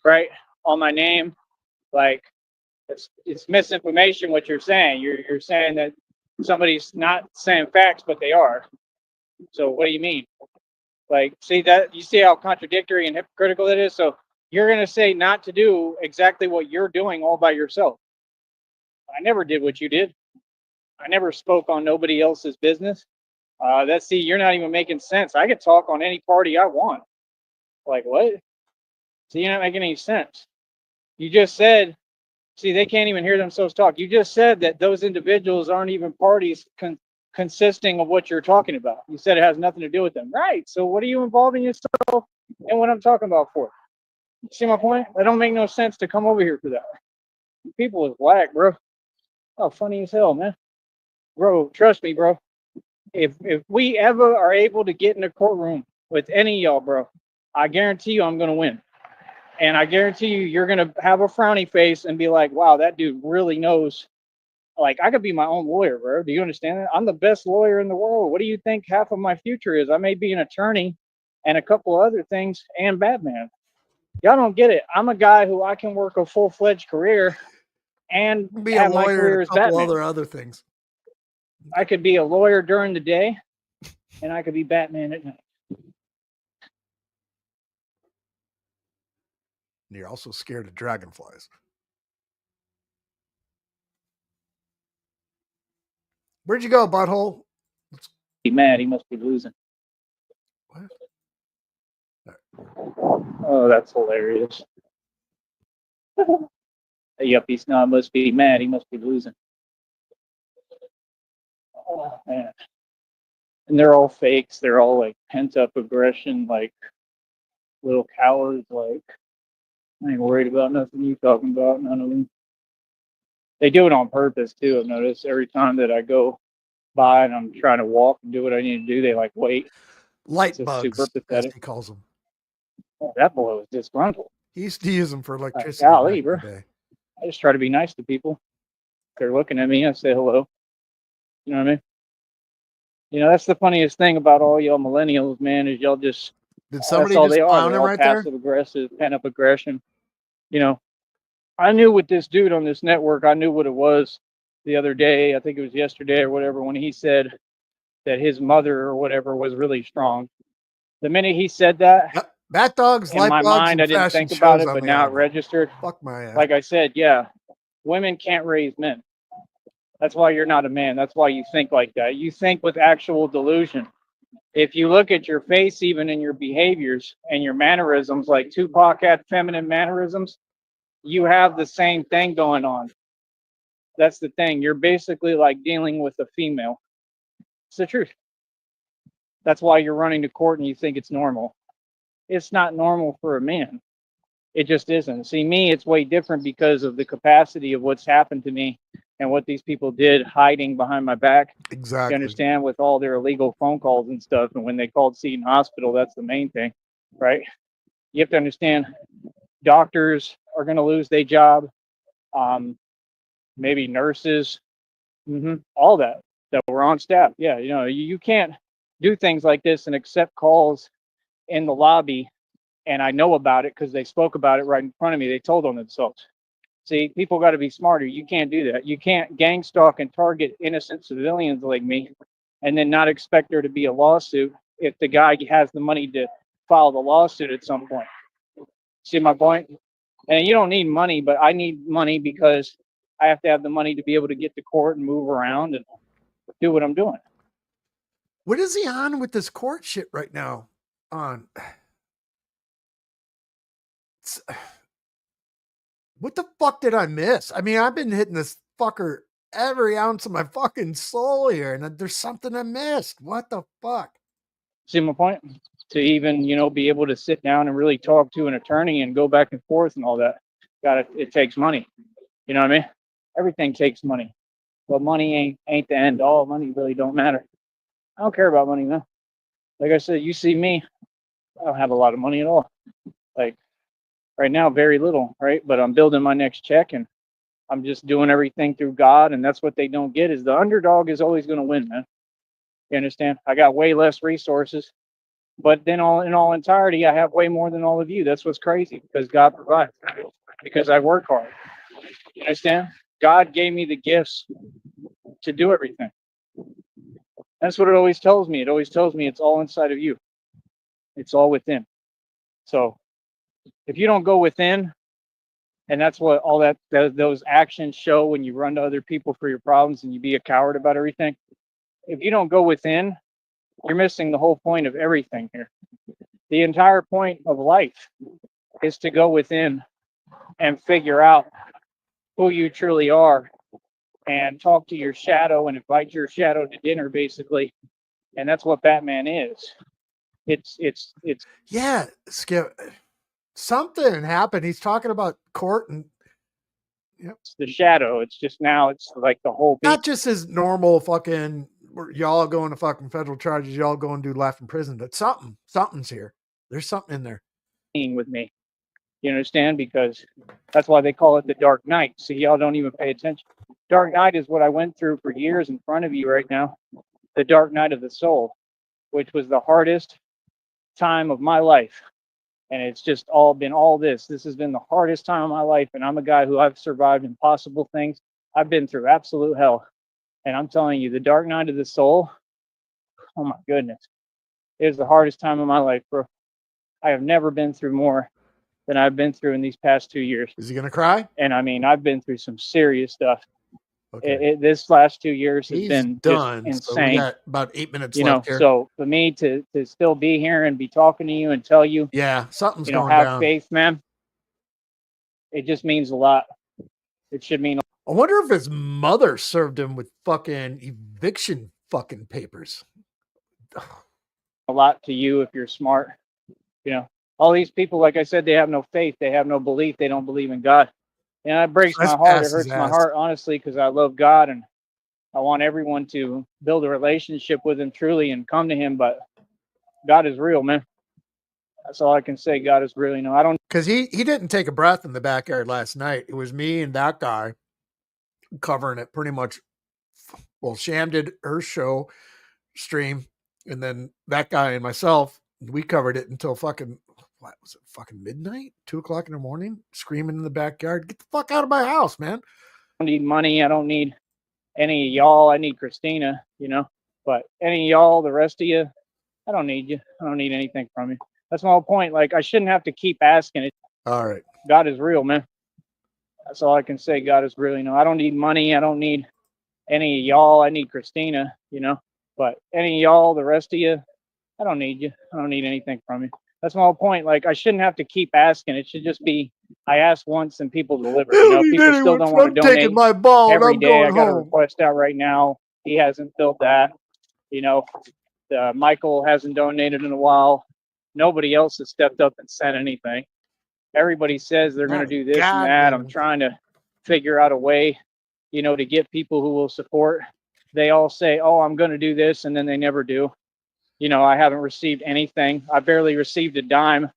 right, on my name, like it's misinformation what you're saying. You're saying that somebody's not saying facts, but they are. So what do you mean? Like, see that, you see how contradictory and hypocritical it is? So you're going to say not to do exactly what you're doing all by yourself. I never did what you did. I never spoke on nobody else's business. See, you're not even making sense. I could talk on any party I want. Like, what? See, you're not making any sense. You just said, see, they can't even hear themselves talk. You just said that those individuals aren't even parties consisting of what you're talking about. You said it has nothing to do with them. Right. So what are you involving yourself in what I'm talking about for? See my point? That don't make no sense to come over here for that. People is whack, bro. Oh, funny as hell, man. Bro, trust me, bro. If we ever are able to get in a courtroom with any of y'all, bro, I guarantee you I'm gonna win. And I guarantee you you're gonna have a frowny face and be like, wow, that dude really knows. Like, I could be my own lawyer, bro. Do you understand that? I'm the best lawyer in the world. What do you think half of my future is? I may be an attorney and a couple other things and Batman. Y'all don't get it. I'm a guy who I can work a full-fledged career and Be a have my lawyer career and a as couple Batman. other things. I could be a lawyer during the day and I could be Batman at night. And you're also scared of dragonflies. Where'd you go, butthole? Be mad. He must be losing. What? Oh, that's hilarious. Yep, he's not. Must be mad. He must be losing. Oh, man. And they're all fakes. They're all like pent up aggression, like little cowards. Like, I ain't worried about nothing you talking about. None of them. They do it on purpose too. I've noticed every time that I go by and I'm trying to walk and do what I need to do, they like wait. Light It's bugs, super as pathetic. he calls them. Oh, that boy was disgruntled. He used to use them for electricity. Golly, back in bro. the day. I just try to be nice to people. If they're looking at me, I say hello. You know what I mean? You know, that's the funniest thing about all y'all millennials, man, is y'all just, Did somebody that's all just they are. clown They're him all right there? passive aggressive, pent up aggression. You know, I knew with this dude on this network, I knew what it was the other day. I think it was yesterday or whatever, when he said that his mother or whatever was really strong. The minute he said that, Yep. Bat dogs, in light my bugs, mind, and I didn't fashion think about shows it, on but the now it island. registered. Fuck my ass. Like I said, yeah, women can't raise men. That's why you're not a man. That's why you think like that. You think with actual delusion. If you look at your face, even in your behaviors and your mannerisms, like Tupac had feminine mannerisms, you have the same thing going on. That's the thing. You're basically like dealing with a female. It's the truth. That's why you're running to court and you think it's normal. it's not normal for a man. It just isn't. See, me, it's way different because of the capacity of what's happened to me and what these people did hiding behind my back. You Exactly. understand, with all their illegal phone calls and stuff. And when they called Seton Hospital, that's the main thing, right? You have to understand, doctors are going to lose their job. Maybe nurses, all that were on staff. Yeah, you can't do things like this and accept calls in the lobby. And I know about it because they spoke about it right in front of me. They told on themselves. See, people got to be smarter. You can't do that. You can't gang stalk and target innocent civilians like me and then not expect there to be a lawsuit if the guy has the money to file the lawsuit at some point. See my point? And you don't need money, but I need money because I have to have the money to be able to get to court and move around and do what I'm doing. What is he on with this court shit right now? What the fuck did I miss? I mean, I've been hitting this fucker every ounce of my fucking soul here, and there's something I missed. What the fuck? See my point? To even, be able to sit down and really talk to an attorney and go back and forth and all that. It takes money. You know what I mean? Everything takes money. But money ain't the end all. Money really don't matter. I don't care about money, man. Like I said, you see me, I don't have a lot of money at all. Like right now, very little, right? But I'm building my next check and I'm just doing everything through God. And that's what they don't get, is the underdog is always going to win, man. You understand? I got way less resources, but then in all entirety, I have way more than all of you. That's what's crazy, because God provides, because I work hard. You understand? God gave me the gifts to do everything. That's what it always tells me. It always tells me it's all inside of you. It's all within. So if you don't go within, and that's what all those actions show when you run to other people for your problems and you be a coward about everything. If you don't go within, you're missing the whole point of everything here. The entire point of life is to go within and figure out who you truly are and talk to your shadow and invite your shadow to dinner, basically. And that's what Batman is. It's yeah, Skip. Something happened. He's talking about court and it's the shadow. It's just now it's like the whole not just his normal fucking y'all going to fucking federal charges, y'all going to do life in prison, but something's here. There's something in there. With me. You understand? Because that's why they call it the Dark Knight. See, y'all don't even pay attention. Dark Knight is what I went through for years in front of you right now. The Dark Night of the Soul, which was the hardest time of my life. And it's just all been all this. This has been the hardest time of my life. And I'm a guy who I've survived impossible things. I've been through absolute hell. And I'm telling you, the Dark Night of the Soul, oh my goodness, it was the hardest time of my life, bro. I have never been through more than I've been through in these past 2 years. Is he going to cry? And I mean, I've been through some serious stuff. Okay. This last 2 years has He's been done. just So we insane. got about 8 minutes left here. So for me to still be here and be talking to you and tell you, yeah, something's going have down. faith, man. It just means a lot. It should mean. I wonder if his mother served him with fucking eviction fucking papers. A lot to you if you're smart. All these people, like I said, they have no faith. They have no belief. They don't believe in God. And that breaks my heart. It hurts my heart, honestly, because I love God and I want everyone to build a relationship with him truly and come to him. But God is real, man. That's all I can say. God is real. I don't. Because he didn't take a breath in the backyard last night. It was me and that guy covering it pretty much. Well, Sham did her show stream, and then that guy and myself, we covered it until fucking, what was it, fucking midnight, 2:00 in the morning, screaming in the backyard, get the fuck out of my house, man. I don't need money. I don't need any of y'all. I need Christina, but any of y'all, the rest of you, I don't need you. I don't need anything from you. That's my whole point. Like, I shouldn't have to keep asking it. All right. God is real, man. That's all I can say. God is real. I don't need money. I don't need any of y'all. I need Christina, but any of y'all, the rest of you, I don't need you. I don't need anything from you. That's my whole point. Like, I shouldn't have to keep asking. It should just be, I ask once and people deliver. People still don't want to donate. Taking my ball every day. I got home. a request out right now. He hasn't filled that. Michael hasn't donated in a while. Nobody else has stepped up and said anything. Everybody says they're going to Not a do this and that. I'm goddamn trying to figure out a way, to get people who will support. They all say, oh, I'm going to do this, and then they never do. I haven't received anything. I barely received a dime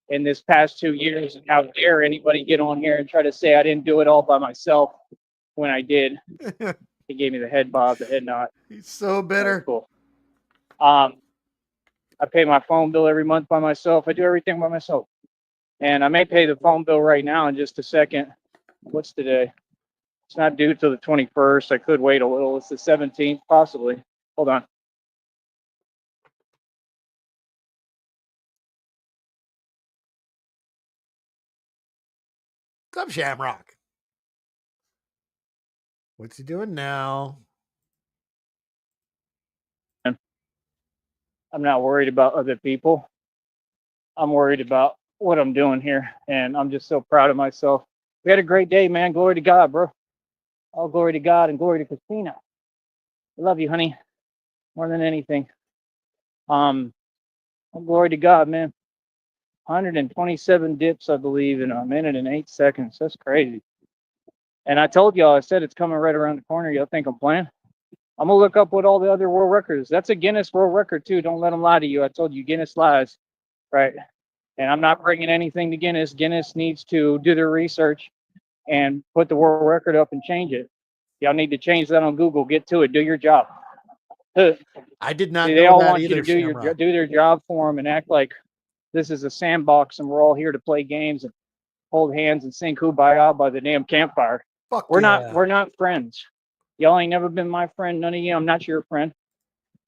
in this past 2 years. And how dare anybody get on here and try to say I didn't do it all by myself when I did. He gave me the head bob, the head nod. He's so That was bitter. cool. I pay my phone bill every month by myself. I do everything by myself. And I may pay the phone bill right now in just a second. What's today? It's not due till the 21st. I could wait a little. It's the 17th, possibly. Hold on. What's up, Shamrock? What's he doing now? I'm not worried about other people. I'm worried about what I'm doing here. And I'm just so proud of myself. We had a great day, man. Glory to God, bro. All glory to God and glory to Christina. I love you, honey. More than anything. All glory to God, man. 127 dips, I believe, in a minute and 8 seconds. That's crazy. And I told y'all, I said it's coming right around the corner. Y'all think I'm playing? I'm going to look up what all the other world records. That's a Guinness World Record, too. Don't let them lie to you. I told you Guinness lies, right? And I'm not bringing anything to Guinness. Guinness needs to do their research and put the world record up and change it. Y'all need to change that on Google. Get to it. Do your job. I did not They know all that want you either, to do their job for them and act like this is a sandbox and we're all here to play games and hold hands and sing Kumbaya by the damn campfire. Fuck We're yeah. not friends. Y'all ain't never been my friend. None of you. I'm not your friend.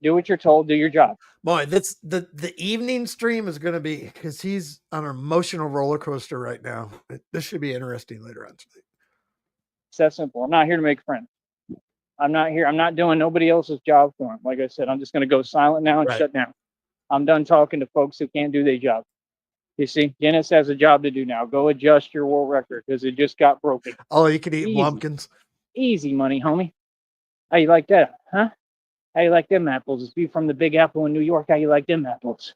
Do what you're told. Do your job. Boy, that's the evening stream is going to be, because he's on an emotional roller coaster right now. This should be interesting later on tonight. It's that simple. I'm not here to make friends. I'm not doing nobody else's job for him. Like I said, I'm just going to go silent now and Right. shut down. I'm done talking to folks who can't do their job. You see, Guinness has a job to do now. Go adjust your world record because it just got broken. Oh, you can eat Easy. lumpkins. Easy money, homie. How you like that, huh? How you like them apples? It's you from the Big Apple in New York. How you like them apples?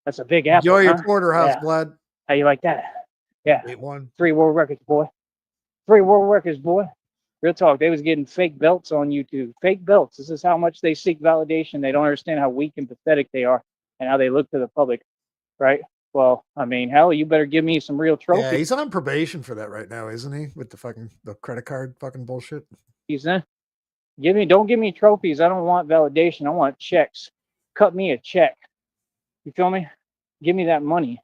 That's a big apple, Enjoy your huh? porterhouse, Yeah. blood. How you like that? Yeah. Ate one. 3 world records, boy. 3 world records, boy. Real talk. They was getting fake belts on YouTube. Fake belts. This is how much they seek validation. They don't understand how weak and pathetic they are and how they look to the public, right? Well, I mean, hell, you better give me some real trophies. Yeah, he's on probation for that right now, isn't he? With the credit card fucking bullshit. Don't give me trophies. I don't want validation. I want checks. Cut me a check. You feel me? Give me that money.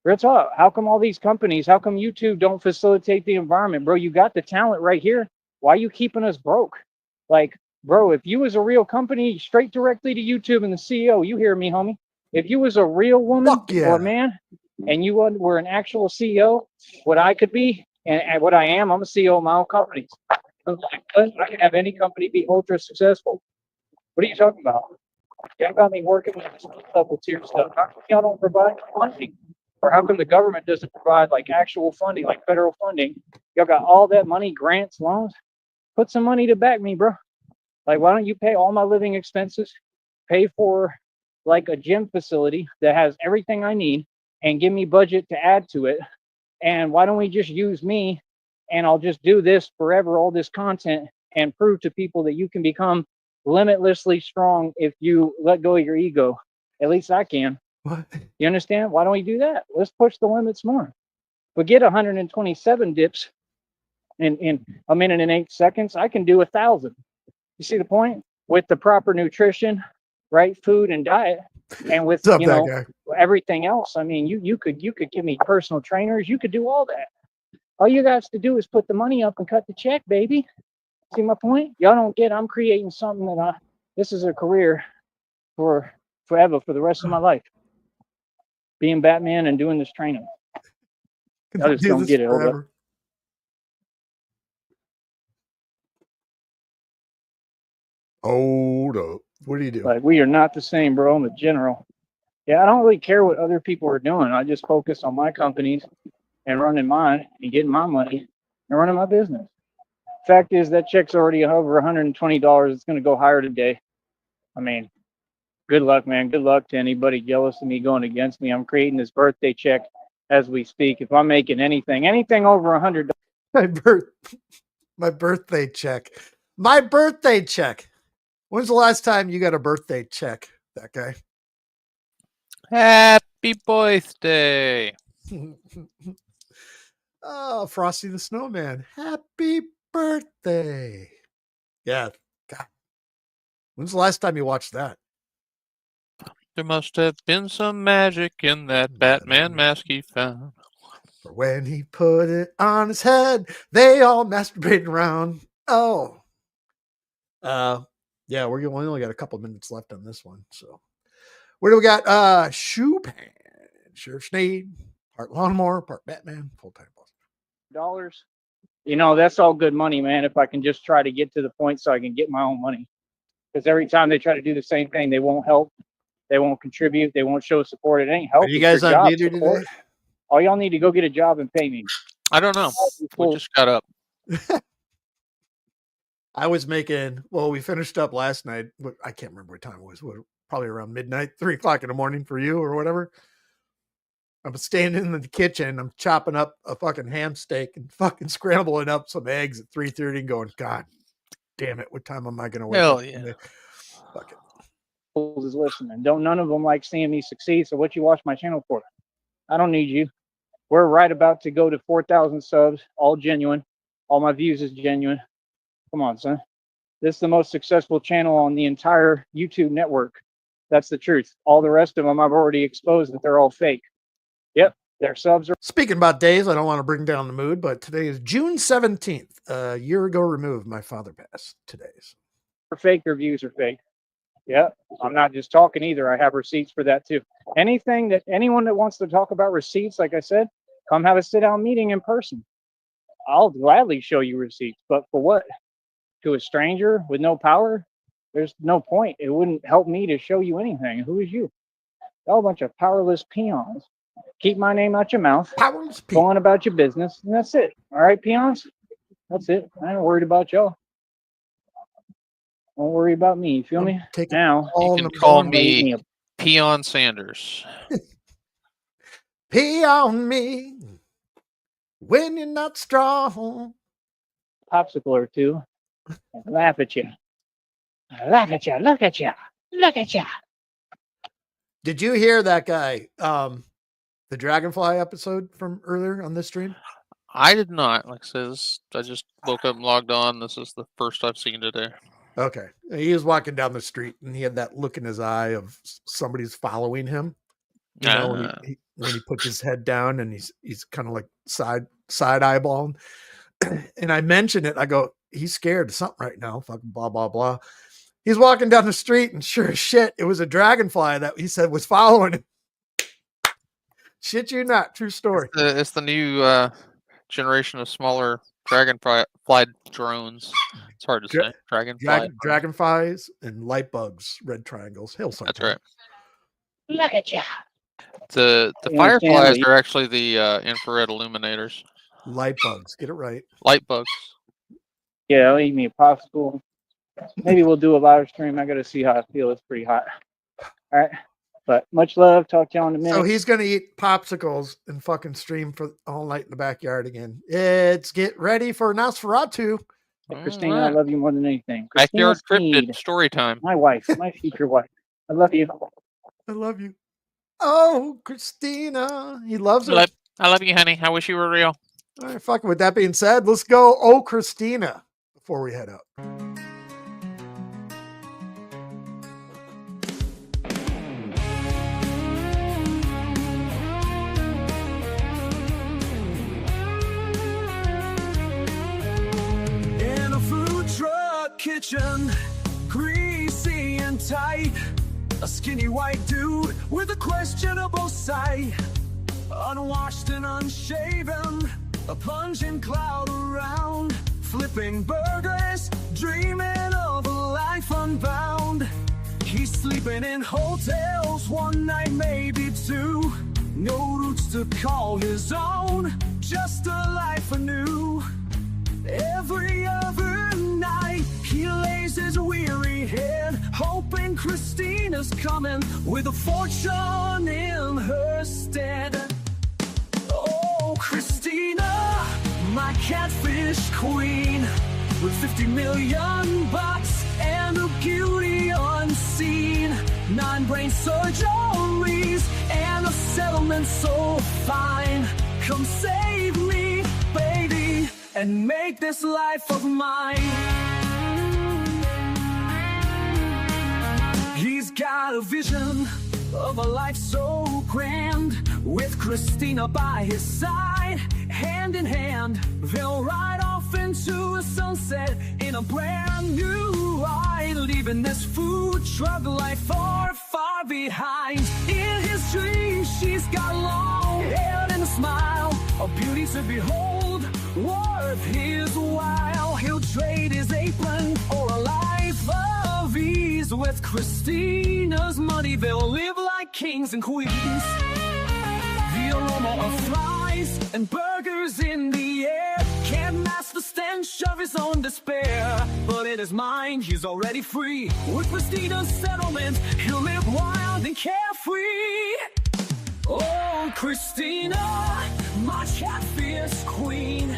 Real talk. How come all these companies, how come YouTube don't facilitate the environment? Bro, you got the talent right here. Why are you keeping us broke? Like, bro, if you was a real company, straight directly to YouTube and the CEO, you hear me, homie? If you was a real woman Fuck yeah. or man and you were an actual CEO, what I could be and what I am, I'm a CEO of my own companies. I can have any company be ultra successful. What are you talking about? Y'all got me working with this level tier stuff. How come y'all don't provide funding? Or how come the government doesn't provide like actual funding, like federal funding? Y'all got all that money, grants, loans. Put some money to back me, bro. Like, why don't you pay all my living expenses? Pay for like a gym facility that has everything I need and give me budget to add to it. And why don't we just use me and I'll just do this forever, all this content, and prove to people that you can become limitlessly strong if you let go of your ego. At least I can. What? You understand? Why don't we do that? Let's push the limits more. Forget 127 dips in a minute and 8 seconds. I can do 1,000. You see the point? With the proper nutrition, right food and diet, and with What's up, that guy? everything else. I mean, you could give me personal trainers. You could do all that. All you guys to do is put the money up and cut the check, baby. See my point? Y'all don't get. I'm creating something that this is a career for forever, for the rest of my life. Being Batman and doing this training. I just don't get it. Hold up. Hold up. What do you do? Like, we are not the same, bro. I'm a general. Yeah, I don't really care what other people are doing. I just focus on my companies and running mine and getting my money and running my business. Fact is, that check's already over $120. It's going to go higher today. I mean, Good luck, man. Good luck to anybody jealous of me going against me. I'm creating this birthday check as we speak. If I'm making anything over $100, My birthday check. My birthday check. When's the last time you got a birthday check, that guy? Happy birthday. Oh, Frosty the Snowman. Happy birthday. Yeah. God. When's the last time you watched that? There must have been some magic in that Batman mask he found. For when he put it on his head, they all masturbated around. Oh. Yeah, we only got a couple minutes left on this one. So where do we got? Shoe pan. Sheriff Sneed, part lawnmower, part Batman, full-time boss. you know, that's all good money, man. If I can just try to get to the point so I can get my own money. Because every time they try to do the same thing, they won't help. They won't contribute. They won't show support. It ain't helping. Are you guys on duty today? All y'all need to go get a job and pay me. I don't know. We just got up. I was making, well, we finished up last night. I can't remember what time it was. Probably around midnight, 3 o'clock in the morning for you or whatever. I'm standing in the kitchen. I'm chopping up a fucking ham steak and fucking scrambling up some eggs at 3:30 and going, God damn it. What time am I going to wake Hell up? yeah. Fuck it. Is listening. None of them like seeing me succeed. So what you watch my channel for? I don't need you. We're right about to go to 4,000 subs, all genuine. All my views is genuine. Come on, son. This is the most successful channel on the entire YouTube network. That's the truth. All the rest of them, I've already exposed that they're all fake. Yep, their subs are. Speaking about days, I don't want to bring down the mood, but today is June 17th. A year ago removed, my father passed today. Fake. Their views are fake. Yeah, I'm not just talking either. I have receipts for that too. Anyone that wants to talk about receipts, like I said, come have a sit-down meeting in person. I'll gladly show you receipts, but for what? To a stranger with no power? There's no point. It wouldn't help me to show you anything. Who is you? All a bunch of powerless peons. Keep my name out your mouth. Powerless Go on about your business, and that's it. All right, peons? That's it. I ain't worried about y'all. Don't worry about me. You feel me? Now, you can call me Peon Sanders. Pee on me when you're not strong. Popsicle or two. Laugh at you. Laugh at you. Look at you. Look at you. Did you hear that guy? The Dragonfly episode from earlier on this stream? I did not. Like I said, I just woke up and logged on. This is the first I've seen today. Okay. He was walking down the street and he had that look in his eye of somebody's following him. You know, when he puts his head down and he's kind of like side eyeballing. And I mentioned it. I go, he's scared of something right now. Fucking blah, blah, blah. He's walking down the street and sure as shit, it was a dragonfly that he said was following him. Shit you not. True story. It's the new generation of smaller dragonfly drones. It's hard to say. Dragonflies and light bugs, red triangles, hillside. That's right. Look at you. The fireflies are actually the infrared illuminators. Light bugs. Get it right. Light bugs. Yeah, I'll eat me a popsicle. Maybe we'll do a live stream. I got to see how I feel. It's pretty hot. All right. But much love. Talk to y'all in a minute. So he's going to eat popsicles and fucking stream for all night in the backyard again. It's get ready for Nosferatu. Hey, Christina, I love you more than anything. Backyard cryptid story time. My wife, my future wife. I love you. I love you. Oh, Christina. He loves her. I love you, honey. I wish you were real. All right, fucking with that being said, let's go. Oh, Christina, before we head up. In a food truck kitchen, greasy and tight, a skinny white dude with a questionable sight, unwashed and unshaven, a pungent cloud around, flipping burgers, dreaming of a life unbound. He's sleeping in hotels, one night, maybe two, no roots to call his own, just a life anew. Every other night, he lays his weary head, hoping Christina Christina's coming with a fortune in her stead. Oh, Christina, my catfish queen, with 50 million bucks and a beauty unseen, 9 brain surgeries and a settlement so fine. Come save me, baby, and make this life of mine. He's got a vision of a life so grand, with Christina by his side, hand in hand. They'll ride off into a sunset in a brand new ride, leaving this food truck life far, far behind. In his dreams, she's got long hair and a smile, a beauty to behold, worth his while. He'll trade his apron for a life of ease. With Christina's money, they'll live like kings and queens. The aroma of fries and burgers in the air can't mask the stench of his own despair. But in his mind, he's already free. With Christina's settlement, he'll live wild and carefree. Oh, Christina, my catfish queen,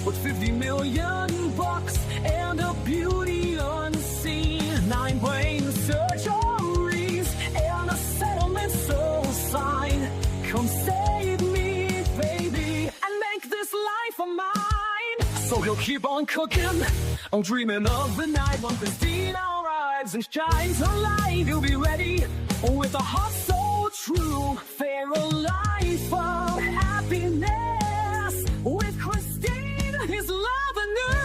with 50 million bucks and a beauty unseen, 9 brain surgeries and a settlement so fine. Come save me, baby, and make this life of mine. So he'll keep on cooking, I'm dreaming of the night when Christina arrives and shines her light. He'll be ready with a heart so true, for a life of happiness. With Christina, his love anew.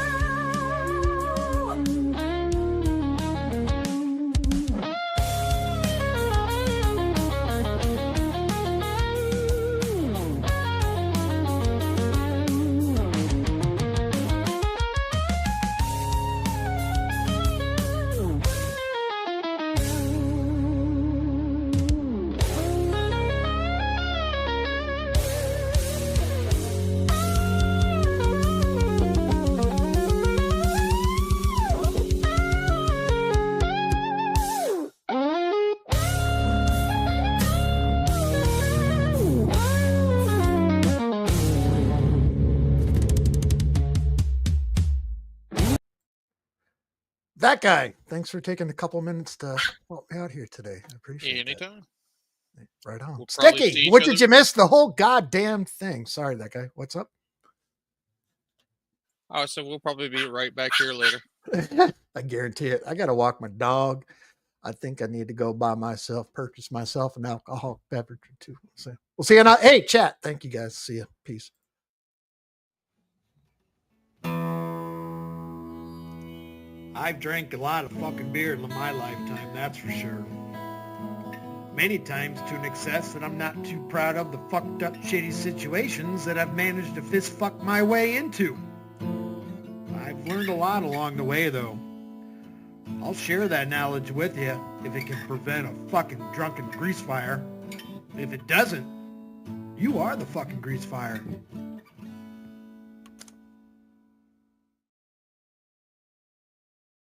That guy. Thanks for taking a couple minutes to help me out here today. I appreciate it. Anytime. Right on. We'll probably see Sticky, each what other- did you miss? The whole goddamn thing. Sorry, that guy. What's up? Oh, so we'll probably be right back here later. I guarantee it. I got to walk my dog. I think I need to go buy myself, purchase myself an alcoholic beverage or two. So we'll see you now. Hey, chat. Thank you guys. See you. Peace. I've drank a lot of fucking beer in my lifetime, that's for sure. Many times to an excess that I'm not too proud of the fucked up shitty situations that I've managed to fist fuck my way into. I've learned a lot along the way though. I'll share that knowledge with you if it can prevent a fucking drunken grease fire. If it doesn't, you are the fucking grease fire.